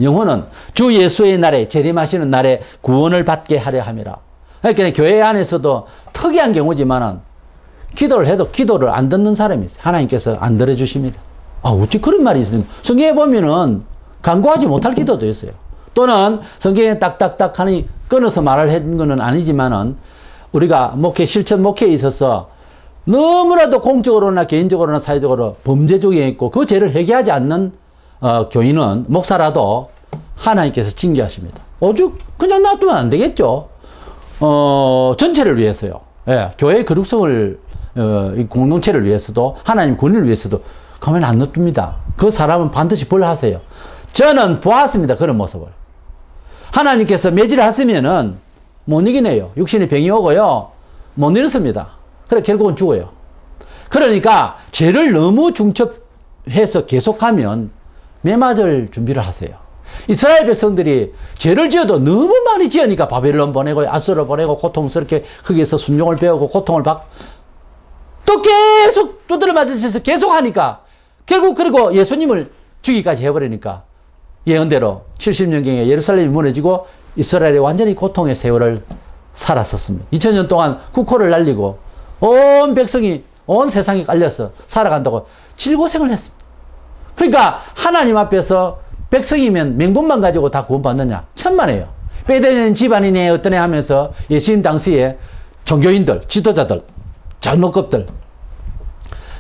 영혼은 주 예수의 날에 재림하시는 날에 구원을 받게 하려 함이라. 그러니까 교회 안에서도 특이한 경우지만은 기도를 해도 기도를 안 듣는 사람이 있어요. 하나님께서 안 들어주십니다. 어찌 그런 말이 있습니까? 성경에 보면은 간구하지 못할 기도도 있어요. 또는 성경에 딱딱딱 하니 끊어서 말을 한 거는 아니지만은 우리가 실천 목회에 있어서 너무나도 공적으로나 개인적으로나 사회적으로 범죄 중에 있고 그 죄를 회개하지 않는 교인은 목사라도 하나님께서 징계하십니다. 오죽 그냥 놔두면 안 되겠죠. 전체를 위해서요. 예, 교회의 거룩성을 이 공동체를 위해서도 하나님 권위를 위해서도 가만히 안 놔둡니다. 그 사람은 반드시 벌하세요. 저는 보았습니다. 그런 모습을. 하나님께서 매질을 하시면은 못 이기네요. 육신의 병이 오고요. 못 일습니다. 그래 결국은 죽어요. 그러니까 죄를 너무 중첩해서 계속하면 매 맞을 준비를 하세요. 이스라엘 백성들이 죄를 지어도 너무 많이 지으니까 바벨론 보내고 아수르 보내고 고통스럽게 거기에서 순종을 배우고 고통을 받고 또 계속 두드려 맞으셔서 계속 하니까 결국 그리고 예수님을 죽이기까지 해버리니까 예언대로 70년경에 예루살렘이 무너지고 이스라엘이 완전히 고통의 세월을 살았었습니다. 2000년 동안 국호를 날리고 온 백성이 온 세상에 깔려서 살아간다고 질고생을 했습니다. 그러니까 하나님 앞에서 백성이면 명분만 가지고 다 구원받느냐? 천만에요. 빼대는 집안이네 어떠네 하면서 예수님 당시에 종교인들, 지도자들, 장로급들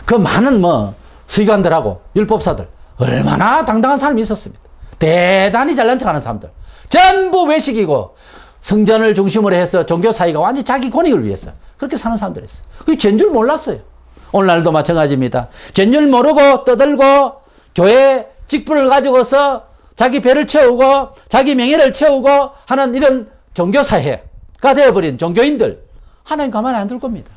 그 많은 서기관들하고 율법사들 얼마나 당당한 사람이 있었습니다. 대단히 잘난 척하는 사람들 전부 외식이고 성전을 중심으로 해서 종교 사회가 완전히 자기 권익을 위해서 그렇게 사는 사람들이 있어요. 그게 죄인 줄 몰랐어요. 오늘날도 마찬가지입니다. 죄인 줄 모르고 떠들고 교회 직분을 가지고서 자기 배를 채우고 자기 명예를 채우고 하는 이런 종교사회가 되어버린 종교인들 하나님 가만히 안 둘 겁니다.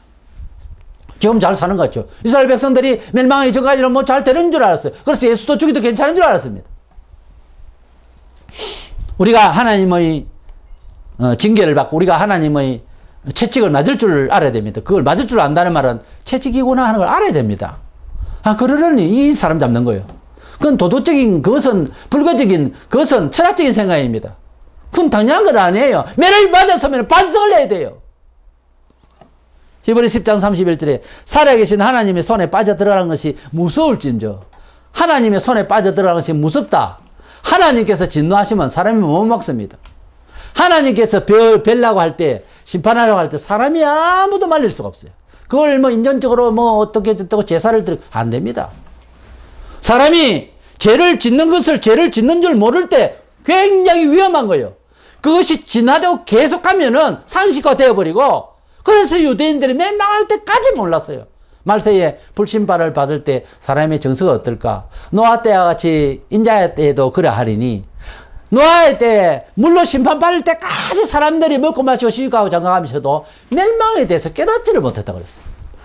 지금 잘 사는 것 같죠. 이스라엘 백성들이 멸망하기 전까지는 잘 되는 줄 알았어요. 그래서 예수도 죽이도 괜찮은 줄 알았습니다. 우리가 하나님의 징계를 받고 우리가 하나님의 채찍을 맞을 줄 알아야 됩니다. 그걸 맞을 줄 안다는 말은 채찍이구나 하는 걸 알아야 됩니다. 그러려니 이 사람 잡는 거예요. 그건 도덕적인, 그것은 불교적인, 그것은 철학적인 생각입니다. 그건 당연한 건 아니에요. 매를 맞았으면 반성을 해야 돼요. 히브리 10장 31절에 살아계신 하나님의 손에 빠져들어가는 것이 무서울진저. 하나님의 손에 빠져들어가는 것이 무섭다. 하나님께서 진노하시면 사람이 못 막습니다. 하나님께서 벨라고 할 때, 심판하려고 할 때 사람이 아무도 말릴 수가 없어요. 그걸 인전적으로 어떻게 제사를 드리고 안 됩니다. 사람이 죄를 짓는 것을 죄를 짓는 줄 모를 때 굉장히 위험한 거예요. 그것이 진화되고 계속하면은 상식화 되어버리고 그래서 유대인들이 멸망할 때까지 몰랐어요. 말세에 불신발을 받을 때 사람의 정서가 어떨까? 노아 때와 같이 인자의 때에도 그러하리니 노아의 때 물로 심판받을 때까지 사람들이 먹고 마시고 시집가고 장가가면서도 멸망에 대해서 깨닫지를 못했다고 그랬어요.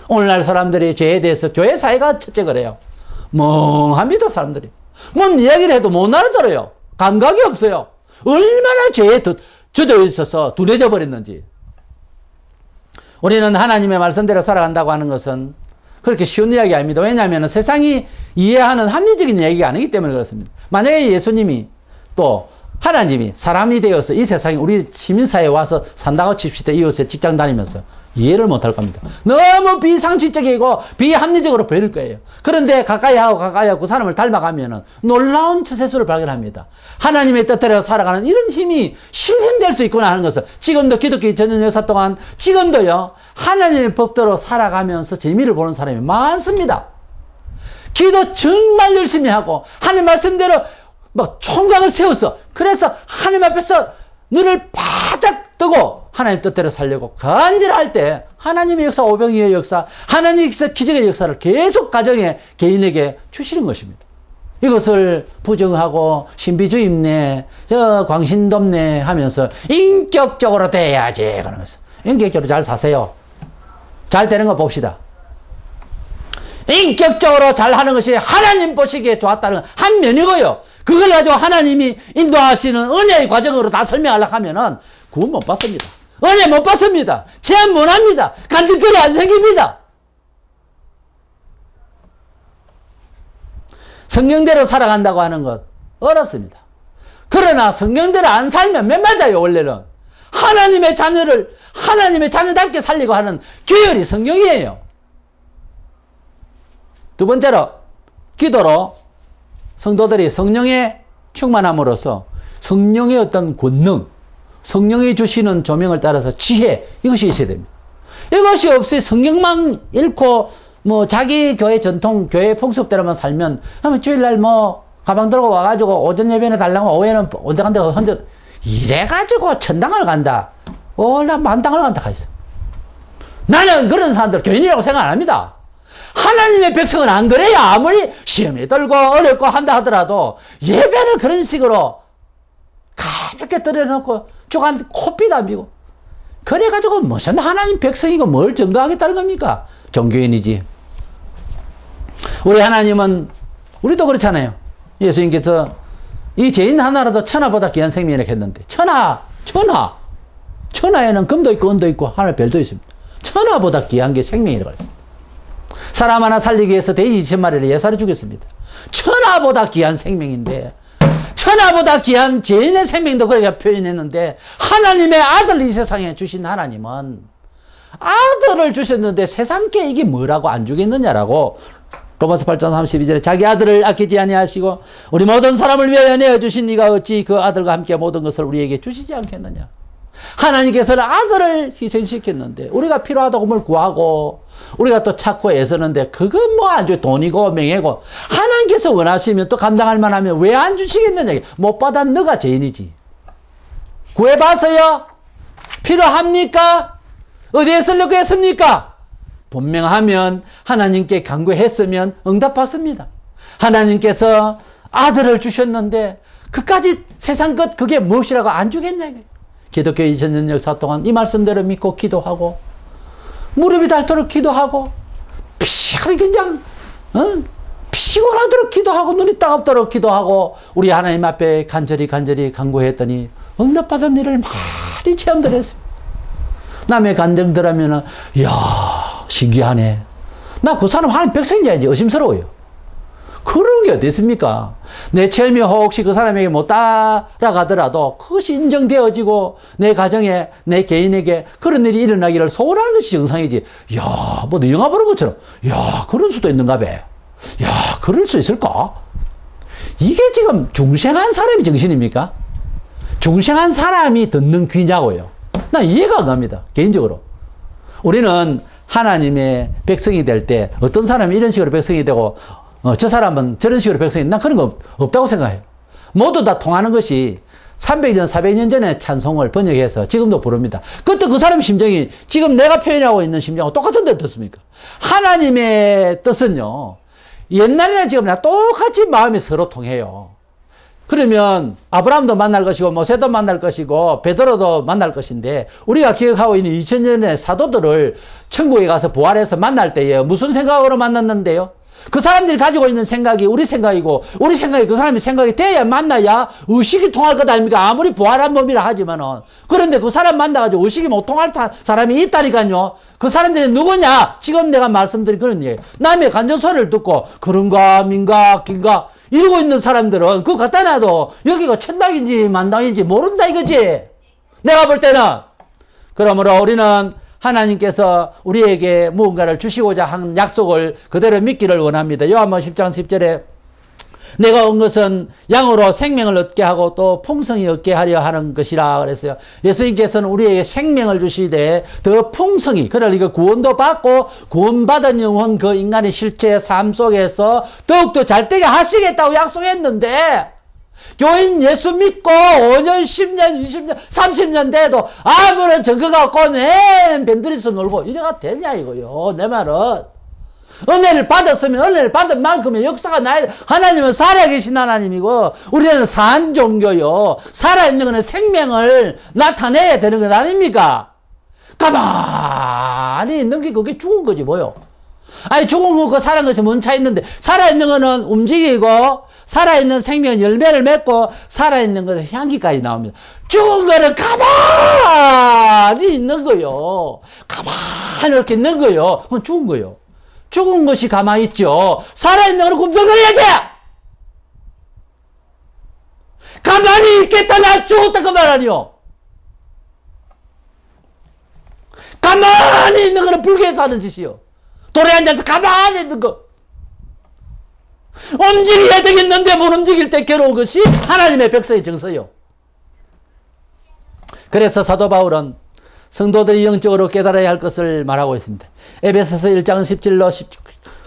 오늘날 사람들이 죄에 대해서 교회 사회가 첫째 그래요. 멍합니다 사람들이. 뭔 이야기를 해도 못 알아들어요. 감각이 없어요. 얼마나 죄에 젖어 있어서 둔해져 버렸는지. 우리는 하나님의 말씀대로 살아간다고 하는 것은 그렇게 쉬운 이야기 아닙니다. 왜냐하면 세상이 이해하는 합리적인 이야기가 아니기 때문에 그렇습니다. 만약에 예수님이 또 하나님이 사람이 되어서 이 세상에 우리 시민사회에 와서 산다고 칩시다. 이웃에 직장 다니면서 이해를 못할 겁니다. 너무 비상식적이고 비합리적으로 보일 거예요. 그런데 가까이 하고 그 사람을 닮아가면 놀라운 처세수를 발견합니다. 하나님의 뜻대로 살아가는 이런 힘이 실현될 수 있구나 하는 것을 지금도 기독교 2000년 역사 동안 지금도요 하나님의 법대로 살아가면서 재미를 보는 사람이 많습니다. 기도 정말 열심히 하고 하나님 말씀대로 막 총각을 세워서 그래서 하나님 앞에서 눈을 바짝 뜨고 하나님 뜻대로 살려고 간절할 때 하나님의 역사, 오병이의 역사, 하나님께서 기적의 역사를 계속 가정에 개인에게 주시는 것입니다. 이것을 부정하고 신비주의네, 광신돔네 하면서 인격적으로 돼야지 그러면서 인격적으로 잘 사세요. 잘 되는 거 봅시다. 인격적으로 잘하는 것이 하나님 보시기에 좋았다는 한 면이고요. 그걸 가지고 하나님이 인도하시는 은혜의 과정으로 다 설명하려고 하면은 구원 못 받습니다. 은혜 못 받습니다. 제한 못 합니다. 간질거리 안 생깁니다. 성경대로 살아간다고 하는 것 어렵습니다. 그러나 성경대로 안 살면 몇 맞아요. 원래는 하나님의 자녀를 하나님의 자녀답게 살리고 하는 규율이 성경이에요. 두 번째로 기도로 성도들이 성령에 충만함으로써 성령의 어떤 권능, 성령이 주시는 조명을 따라서 지혜, 이것이 있어야 됩니다. 이것이 없이 성경만 읽고 자기 교회 전통, 교회 풍습대로만 살면 주일날 가방 들고 와가지고 오전 예배는 달라고 오후에는 온데간데 헌데 이래가지고 천당을 간다. 나 만당을 간다 가있어. 나는 그런 사람들 교인이라고 생각 안 합니다. 하나님의 백성은 안 그래요. 아무리 시험이 들고 어렵고 한다 하더라도 예배를 그런 식으로 가볍게 들여놓고 주간 코피도 안 비고 그래가지고 무슨 하나님 백성이고 뭘 증거하겠다는 겁니까? 종교인이지. 우리 하나님은 우리도 그렇잖아요. 예수님께서 이 죄인 하나라도 천하보다 귀한 생명이라고 했는데 천하에는 금도 있고 은도 있고 하늘 별도 있습니다. 천하보다 귀한 게 생명이라고 했습니다. 사람 하나 살리기 위해서 돼지 2000마리를 예사로 죽였습니다. 천하보다 귀한 생명인데 천하보다 귀한 죄인의 생명도 그렇게 표현했는데 하나님의 아들 이 세상에 주신 하나님은 아들을 주셨는데 세상께 이게 뭐라고 안 주겠느냐라고 로마서 8장 32절에 자기 아들을 아끼지 아니하시고 우리 모든 사람을 위하여 내어주신 네가 어찌 그 아들과 함께 모든 것을 우리에게 주시지 않겠느냐. 하나님께서는 아들을 희생시켰는데 우리가 필요하다고 뭘 구하고 우리가 또 찾고 애쓰는데 그건 뭐 안 줘. 돈이고 명예고 하나님께서 원하시면 또 감당할 만하면 왜 안 주시겠느냐. 못 받아 너가 죄인이지. 구해봐서요. 필요합니까? 어디에 쓰려고 했습니까? 분명하면 하나님께 간구했으면 응답받습니다. 하나님께서 아들을 주셨는데 그까지 세상 것 그게 무엇이라고 안 주겠냐. 기독교 2000년 역사 동안 이 말씀대로 믿고 기도하고 무릎이 닳도록 기도하고 그냥 피곤하도록 기도하고 눈이 따갑도록 기도하고 우리 하나님 앞에 간절히 간구했더니 응답받은 일을 많이 체험들 했습니다. 남의 간증들 하면은 이야 신기하네. 나 그 사람 하나님 백성이야지 의심스러워요. 그런 게 어디 있습니까? 내 체험이 혹시 그 사람에게 못 따라가더라도 그것이 인정되어지고 내 가정에 내 개인에게 그런 일이 일어나기를 소원하는 것이 정상이지. 야, 뭐 영화 보는 것처럼 야 그럴 수도 있는가 봐. 야 그럴 수 있을까? 이게 지금 중생한 사람이 정신입니까? 중생한 사람이 듣는 귀냐고요. 나 이해가 안 갑니다. 개인적으로. 우리는 하나님의 백성이 될 때 어떤 사람이 이런 식으로 백성이 되고 저 사람은 저런 식으로 백성이 난 그런 거 없다고 생각해요. 모두 다 통하는 것이 300년, 400년 전에 찬송을 번역해서 지금도 부릅니다. 그때 그 사람 심정이 지금 내가 표현하고 있는 심정하고 똑같은데 어떻습니까? 하나님의 뜻은요. 옛날이나 지금이나 똑같이 마음이 서로 통해요. 그러면 아브라함도 만날 것이고 모세도 만날 것이고 베드로도 만날 것인데 우리가 기억하고 있는 2000년의 사도들을 천국에 가서 부활해서 만날 때에 무슨 생각으로 만났는데요? 그 사람들이 가지고 있는 생각이 우리 생각이고 우리 생각이 그 사람의 생각이 돼야 만나야 의식이 통할 것 아닙니까? 아무리 부활한 몸이라 하지만은. 그런데 그 사람 만나가지고 의식이 못 통할 사람이 있다니까요. 그 사람들이 누구냐? 지금 내가 말씀드린 그런 얘기예요. 남의 간증소리를 듣고 그런가 민가 긴가 이러고 있는 사람들은 그거 갖다 놔도 여기가 천당인지 만당인지 모른다 이거지. 내가 볼 때는. 그러므로 우리는 하나님께서 우리에게 무언가를 주시고자 한 약속을 그대로 믿기를 원합니다. 요한복음 10장 10절에 내가 온 것은 양으로 생명을 얻게 하고 또 풍성히 얻게 하려 하는 것이라 그랬어요. 예수님께서는 우리에게 생명을 주시되 더 풍성히, 그러니까 구원도 받고 구원받은 영혼 그 인간의 실제 삶 속에서 더욱더 잘되게 하시겠다고 약속했는데 교인 예수 믿고 5년, 10년, 20년, 30년 돼도 아무런 증거가 없고 뱀들이서 놀고 이래가 되냐 이거요. 내 말은 은혜를 받았으면 은혜를 받은 만큼의 역사가 나야 돼. 하나님은 살아계신 하나님이고 우리는 산 종교요. 살아있는 것은 생명을 나타내야 되는 것 아닙니까? 가만히 있는 게 그게 죽은 거지 뭐요. 아니 죽은 거고 살아있는 것이 뭔 차이 있는데, 살아있는 거는 움직이고 살아있는 생명은 열매를 맺고 살아있는 것은 향기까지 나옵니다. 죽은 거는 가만히 있는 거요. 가만히 이렇게 있는 거요. 그건 죽은 거요. 죽은 것이 가만히 있죠. 살아있는 거는 꿈틀거려야지. 가만히 있겠다 나 죽었다 그 말 아니요. 가만히 있는 거는 불교에서 하는 짓이요. 돌에 앉아서 가만히 있는 거. 움직여야 되겠는데 못 움직일 때 괴로운 것이 하나님의 백성의 정서요. 그래서 사도 바울은 성도들이 영적으로 깨달아야 할 것을 말하고 있습니다. 에베소서 1장 17로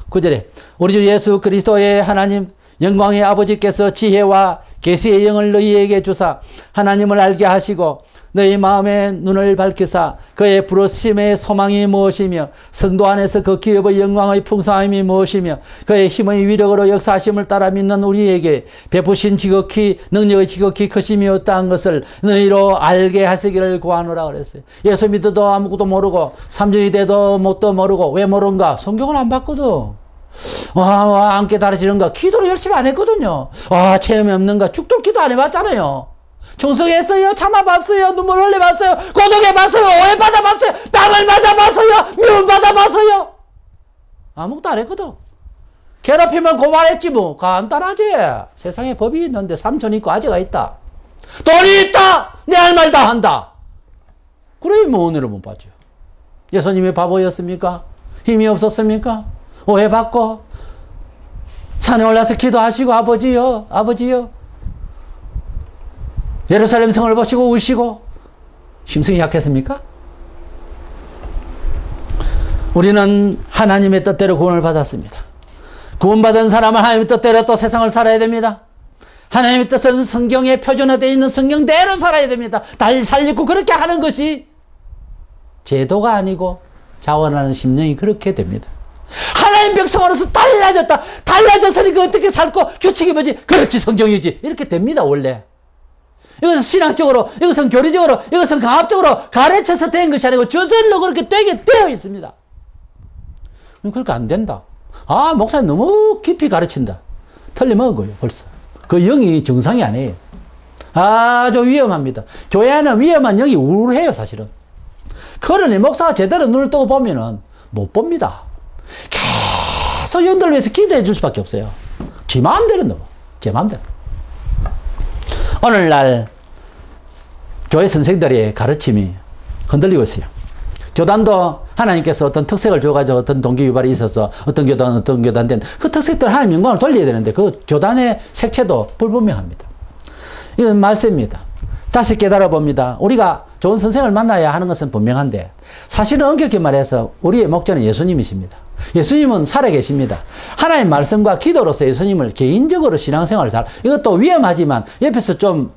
19절에 우리 주 예수 그리스도의 하나님 영광의 아버지께서 지혜와 계시의 영을 너희에게 주사 하나님을 알게 하시고 너희 마음의 눈을 밝히사 그의 부르심의 소망이 무엇이며 성도 안에서 그 기업의 영광의 풍성함이 무엇이며 그의 힘의 위력으로 역사하심을 따라 믿는 우리에게 베푸신 지극히 능력의 지극히 크심이 어떠한 것을 너희로 알게 하시기를 구하노라 그랬어요. 예수 믿어도 아무것도 모르고 삼중이 돼도 뭣도 모르고 왜 모르는가? 성경을 안 봤거든. 안 깨달아지는가? 기도를 열심히 안 했거든요. 체험이 없는가? 죽돌 기도 안 해봤잖아요. 충성했어요. 참아봤어요. 눈물 흘려봤어요. 고독해봤어요. 오해받아봤어요. 땅을 맞아봤어요. 미움받아봤어요. 아무것도 안 했거든. 괴롭히면 고발했지 뭐. 간단하지. 세상에 법이 있는데 삼촌 있고 아재가 있다. 돈이 있다. 내 할 말 다 한다. 그래 뭐 은혜를 못 받죠. 예수님이 바보였습니까? 힘이 없었습니까? 오해받고 산에 올라서 기도하시고 아버지요. 예루살렘 성을 보시고 우시고 심성이 약했습니까? 우리는 하나님의 뜻대로 구원을 받았습니다. 구원받은 사람은 하나님의 뜻대로 또 세상을 살아야 됩니다. 하나님의 뜻은 성경에 표준화되어 있는 성경대로 살아야 됩니다. 달 살리고 그렇게 하는 것이 제도가 아니고 자원하는 심령이 그렇게 됩니다. 하나님 백성으로서 달라졌으니까 어떻게 살고 규칙이 뭐지? 그렇지 성경이지. 이렇게 됩니다 원래. 이것은 신학적으로, 이것은 교리적으로, 이것은 강압적으로 가르쳐서 된 것이 아니고 저절로 그렇게 되게 되어 있습니다. 그렇게 안 된다. 목사님 너무 깊이 가르친다. 틀림없는 거예요 벌써. 그 영이 정상이 아니에요. 아주 위험합니다. 교회 안에 위험한 영이 우울해요 사실은. 그러니 목사가 제대로 눈을 뜨고 보면은 못 봅니다. 계속 영들을 위해서 기도해 줄 수밖에 없어요. 지 마음대로 넣어. 제 마음대로. 오늘날 교회 선생들의 가르침이 흔들리고 있어요. 교단도 하나님께서 어떤 특색을 줘가지고 어떤 동기 유발이 있어서 어떤 교단된 그 특색들 하나님 영광을 돌려야 되는데 그 교단의 색채도 불분명합니다. 이건 말씀입니다. 다시 깨달아 봅니다. 우리가 좋은 선생을 만나야 하는 것은 분명한데 사실은 엄격히 말해서 우리의 목적은 예수님이십니다. 예수님은 살아계십니다. 하나님 말씀과 기도로서 예수님을 개인적으로 신앙생활을 이것도 위험하지만 옆에서 좀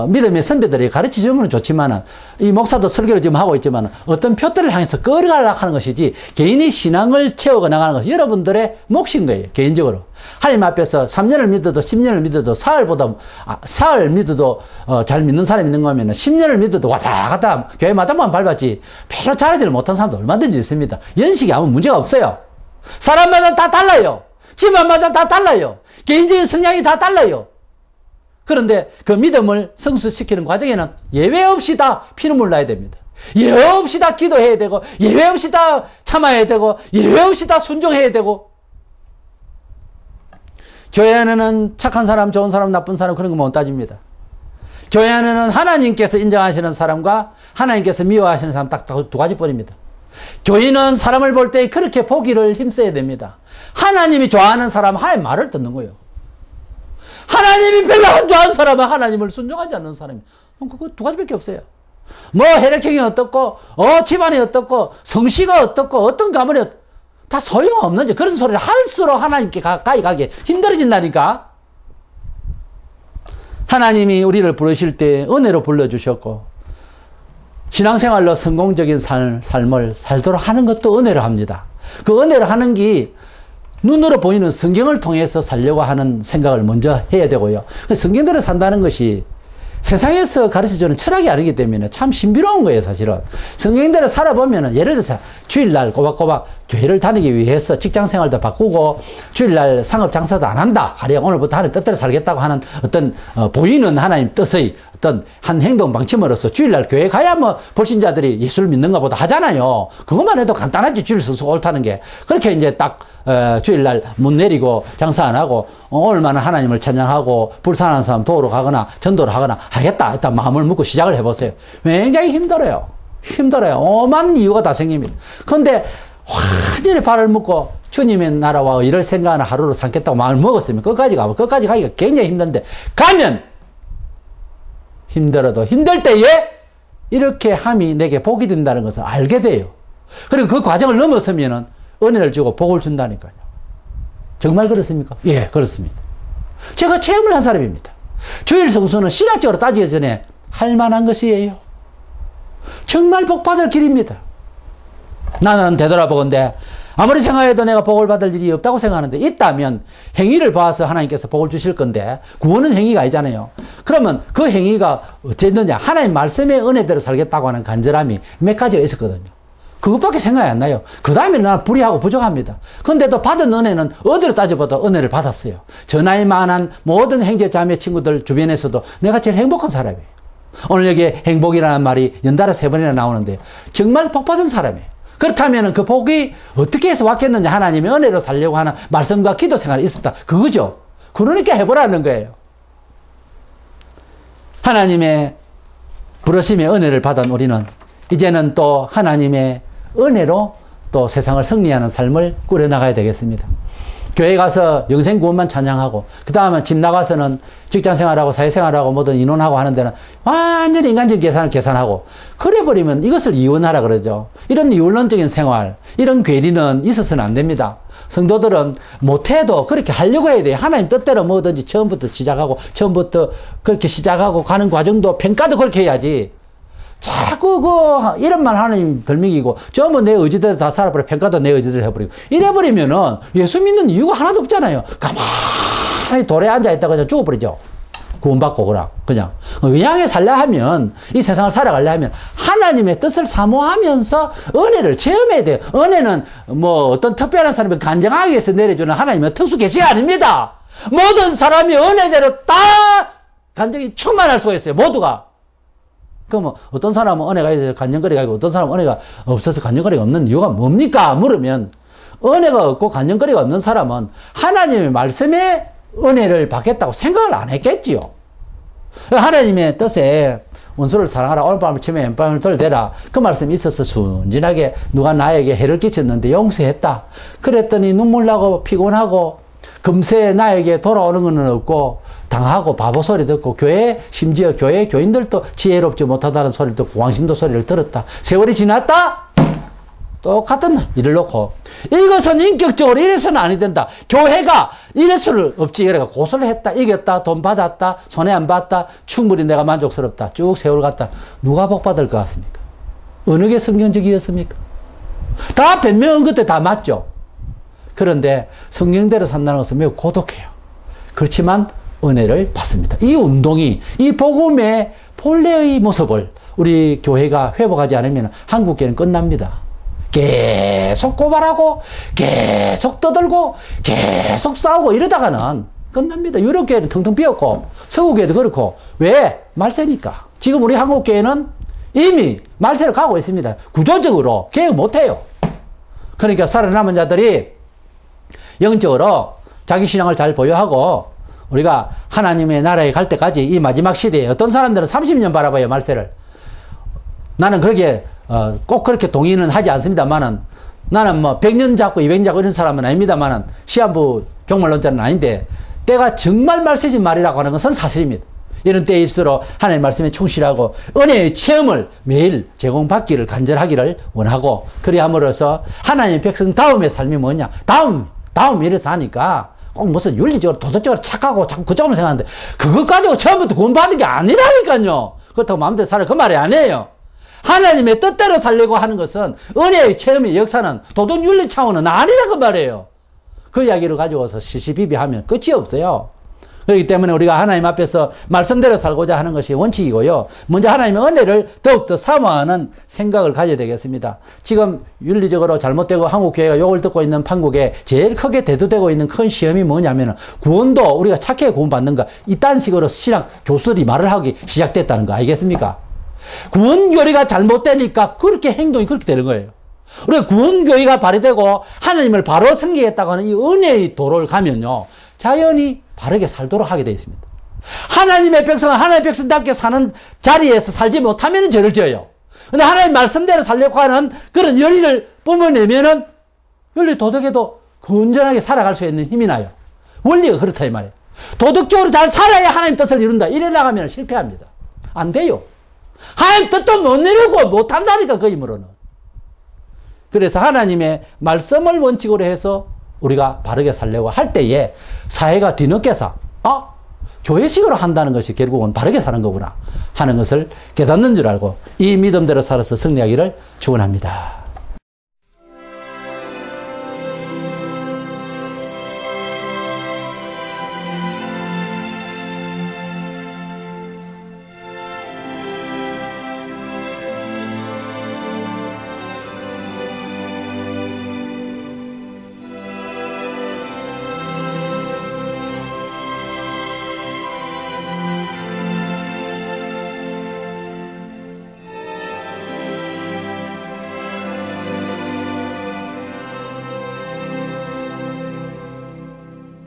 믿음의 선배들이 가르치주는 건 좋지만은 이 목사도 설교를 지금 하고 있지만 어떤 표들을 향해서 끌어가려고 하는 것이지 개인의 신앙을 채우고 나가는 것은 여러분들의 몫인 거예요. 개인적으로. 하나님 앞에서 3년을 믿어도 10년을 믿어도 사흘 믿어도 잘 믿는 사람이 있는 거면 10년을 믿어도 왔다 갔다 교회마다만 밟았지 별로 잘하지를 못한 사람도 얼마든지 있습니다. 연식이 아무 문제가 없어요. 사람마다 다 달라요. 집안마다 다 달라요. 개인적인 성향이 다 달라요. 그런데 그 믿음을 성숙시키는 과정에는 예외 없이 다 피눈물 나야 됩니다. 예외 없이 다 기도해야 되고 예외 없이 다 참아야 되고 예외 없이 다 순종해야 되고 교회 안에는 착한 사람, 좋은 사람, 나쁜 사람 그런 거 못 따집니다. 교회 안에는 하나님께서 인정하시는 사람과 하나님께서 미워하시는 사람 딱 두 가지뿐입니다. 교인은 사람을 볼 때 그렇게 보기를 힘써야 됩니다. 하나님이 좋아하는 사람은 하나님 말을 듣는 거예요. 하나님이 별로 안 좋아하는 사람은 하나님을 순종하지 않는 사람이. 그거 두 가지밖에 없어요. 뭐 혈액형이 어떻고 집안이 어떻고 성씨가 어떻고 어떤 가문이 다 소용없는지 그런 소리를 할수록 하나님께 가까이 가기 힘들어진다니까. 하나님이 우리를 부르실 때 은혜로 불러주셨고 신앙생활로 성공적인 삶을 살도록 하는 것도 은혜로 합니다. 그 은혜로 하는 게 눈으로 보이는 성경을 통해서 살려고 하는 생각을 먼저 해야 되고요. 성경대로 산다는 것이 세상에서 가르쳐주는 철학이 아니기 때문에 참 신비로운 거예요, 사실은. 성경대로 살아보면은, 예를 들어서 주일날 꼬박꼬박 교회를 다니기 위해서 직장 생활도 바꾸고, 주일날 상업 장사도 안 한다. 가령 오늘부터 하나님 뜻대로 살겠다고 하는 어떤, 보이는 하나님 뜻의 어떤 한 행동 방침으로서 주일날 교회 가야 뭐 불신자들이 예수를 믿는 것보다 하잖아요. 그것만 해도 간단하지, 주일 서서 옳다는 게. 그렇게 이제 딱, 주일날 문 내리고 장사 안 하고, 오늘만은 하나님을 찬양하고, 불쌍한 사람 도우러 가거나, 전도를 하거나, 하겠다. 일단 마음을 먹고 시작을 해보세요. 굉장히 힘들어요. 힘들어요. 오만 이유가 다 생깁니다. 그런데, 완전히 발을 묶고, 주님의 나라와 일을 생각하는 하루로 삼겠다고 마음을 먹었으면, 끝까지 가기가 굉장히 힘든데, 가면! 힘들어도 힘들 때에, 이렇게 함이 내게 복이 된다는 것을 알게 돼요. 그리고 그 과정을 넘어서면은, 은혜를 주고 복을 준다니까요. 정말 그렇습니까? 예, 그렇습니다. 제가 체험을 한 사람입니다. 주일 성수는 신학적으로 따지기 전에 할 만한 것이에요. 정말 복 받을 길입니다. 나는 되돌아보건대 아무리 생각해도 내가 복을 받을 일이 없다고 생각하는데 있다면 행위를 봐서 하나님께서 복을 주실 건데 구원은 행위가 아니잖아요. 그러면 그 행위가 어쨌느냐 하나님 말씀의 은혜대로 살겠다고 하는 간절함이 몇 가지가 있었거든요. 그것밖에 생각이 안 나요. 그 다음에 나는 불의하고 부족합니다. 그런데도 받은 은혜는 어디로 따져봐도 은혜를 받았어요. 저 나이 많은 모든 형제 자매 친구들 주변에서도 내가 제일 행복한 사람이에요. 오늘 여기 행복이라는 말이 연달아 3번이나 나오는데 정말 복 받은 사람이에요. 그렇다면 그 복이 어떻게 해서 왔겠느냐 하나님의 은혜로 살려고 하는 말씀과 기도 생활이 있었다. 그거죠. 그러니까 해보라는 거예요. 하나님의 부르심의 은혜를 받은 우리는 이제는 또 하나님의 은혜로 또 세상을 승리하는 삶을 꾸려나가야 되겠습니다. 교회 가서 영생구원만 찬양하고 그 다음에 집 나가서는 직장생활하고 사회생활하고 뭐든 인원하고 하는 데는 완전히 인간적인 계산을 계산하고 그래버리면 이것을 이원하라 그러죠. 이런 이원론적인 생활, 이런 괴리는 있어서는 안 됩니다. 성도들은 못해도 그렇게 하려고 해야 돼요. 하나님 뜻대로 뭐든지 처음부터 처음부터 그렇게 시작하고 가는 과정도 평가도 그렇게 해야지. 자꾸 이런 말 하나님 덜미기고 전부 내 의지대로 다 살아버려. 평가도 내 의지대로 해버리고 이래버리면은 예수 믿는 이유가 하나도 없잖아요. 가만히 돌에 앉아있다가 그냥 죽어버리죠. 구원받고 그냥 의향에 살려 하면 이 세상을 살아가려 하면 하나님의 뜻을 사모하면서 은혜를 체험해야 돼요. 은혜는 뭐 어떤 특별한 사람이 간증하기 위해서 내려주는 하나님의 특수 계시가 아닙니다. 모든 사람이 은혜대로 다 간증이 충만할 수가 있어요. 모두가. 그럼 어떤 사람은 은혜가 있어서 간증거리가 있고 어떤 사람은 은혜가 없어서 간증거리가 없는 이유가 뭡니까? 물으면 은혜가 없고 간증거리가 없는 사람은 하나님의 말씀에 은혜를 받겠다고 생각을 안 했겠지요. 하나님의 뜻에 원수를 사랑하라. 오늘 밤을 치며 왼밤을 돌대라. 그 말씀이 있어서 순진하게 누가 나에게 해를 끼쳤는데 용서했다. 그랬더니 눈물 나고 피곤하고 금세 나에게 돌아오는 것은 없고 당하고 바보 소리 듣고 심지어 교회 교인들도 지혜롭지 못하다는 소리를 듣고 광신도 소리를 들었다. 세월이 지났다? 똑같은 일을 놓고 이것은 인격적으로 이래서는 아니 된다. 교회가 이래서는 없지. 그래가 고소를 했다. 이겼다. 돈 받았다. 손해 안 봤다. 충분히 내가 만족스럽다. 쭉 세월 갔다. 누가 복 받을 것 같습니까? 어느 게 성경적이었습니까? 다 변명한 것들 다 맞죠. 그런데 성경대로 산다는 것은 매우 고독해요. 그렇지만 은혜를 받습니다. 이 운동이 이 복음의 본래의 모습을 우리 교회가 회복하지 않으면 한국교회는 끝납니다. 계속 고발하고 계속 떠들고 계속 싸우고 이러다가는 끝납니다. 유럽교회는 텅텅 비었고 서구교회도 그렇고 왜? 말세니까. 지금 우리 한국교회는 이미 말세를 가고 있습니다. 구조적으로 개혁 못해요. 그러니까 살아남은 자들이 영적으로 자기 신앙을 잘 보유하고 우리가 하나님의 나라에 갈 때까지 이 마지막 시대에 어떤 사람들은 30년 바라봐요, 말세를. 나는 그렇게 꼭 그렇게 동의는 하지 않습니다만은 나는 뭐 100년 잡고 200년 잡고 이런 사람은 아닙니다만은 시한부 종말론자는 아닌데 때가 정말 말세지 말이라고 하는 것은 사실입니다. 이런 때일수록 하나님의 말씀에 충실하고 은혜의 체험을 매일 제공받기를 간절하기를 원하고 그리 함으로써 하나님의 백성 다음의 삶이 뭐냐? 다음 이래서 하니까 꼭 무슨 윤리적으로 도덕적으로 착하고 자꾸 그쪽으로 생각하는데 그것 가지고 처음부터 구원받은 게 아니라니까요. 그렇다고 마음대로 살아 그 말이 아니에요. 하나님의 뜻대로 살려고 하는 것은 은혜의 체험의 역사는 도덕 윤리 차원은 아니라 그 말이에요. 그 이야기를 가지고서 시시비비하면 끝이 없어요. 그렇기 때문에 우리가 하나님 앞에서 말씀대로 살고자 하는 것이 원칙이고요. 먼저 하나님의 은혜를 더욱더 사모하는 생각을 가져야 되겠습니다. 지금 윤리적으로 잘못되고 한국교회가 욕을 듣고 있는 판국에 제일 크게 대두되고 있는 큰 시험이 뭐냐면 구원도 우리가 착하게 구원받는가 이딴 식으로 신학 교수들이 말을 하기 시작됐다는 거 알겠습니까? 구원교리가 잘못되니까 그렇게 행동이 그렇게 되는 거예요. 우리가 구원교리가 발휘되고 하나님을 바로 섬기겠다고 하는 이 은혜의 도를 가면요. 자연히 바르게 살도록 하게 되어 있습니다. 하나님의 백성은 하나님의 백성답게 사는 자리에서 살지 못하면 죄를 지어요. 근데 하나님 말씀대로 살려고 하는 그런 열의를 뿜어내면은 윤리 도덕에도 건전하게 살아갈 수 있는 힘이 나요. 원리가 그렇다 이 말이에요. 도덕적으로 잘 살아야 하나님 뜻을 이룬다. 이래 나가면 실패합니다. 안 돼요. 하나님 뜻도 못 이루고 못한다니까 그 힘으로는. 그래서 하나님의 말씀을 원칙으로 해서 우리가 바르게 살려고 할 때에 사회가 뒤늦게서 교회식으로 한다는 것이 결국은 바르게 사는 거구나 하는 것을 깨닫는 줄 알고 이 믿음대로 살아서 승리하기를 축원합니다.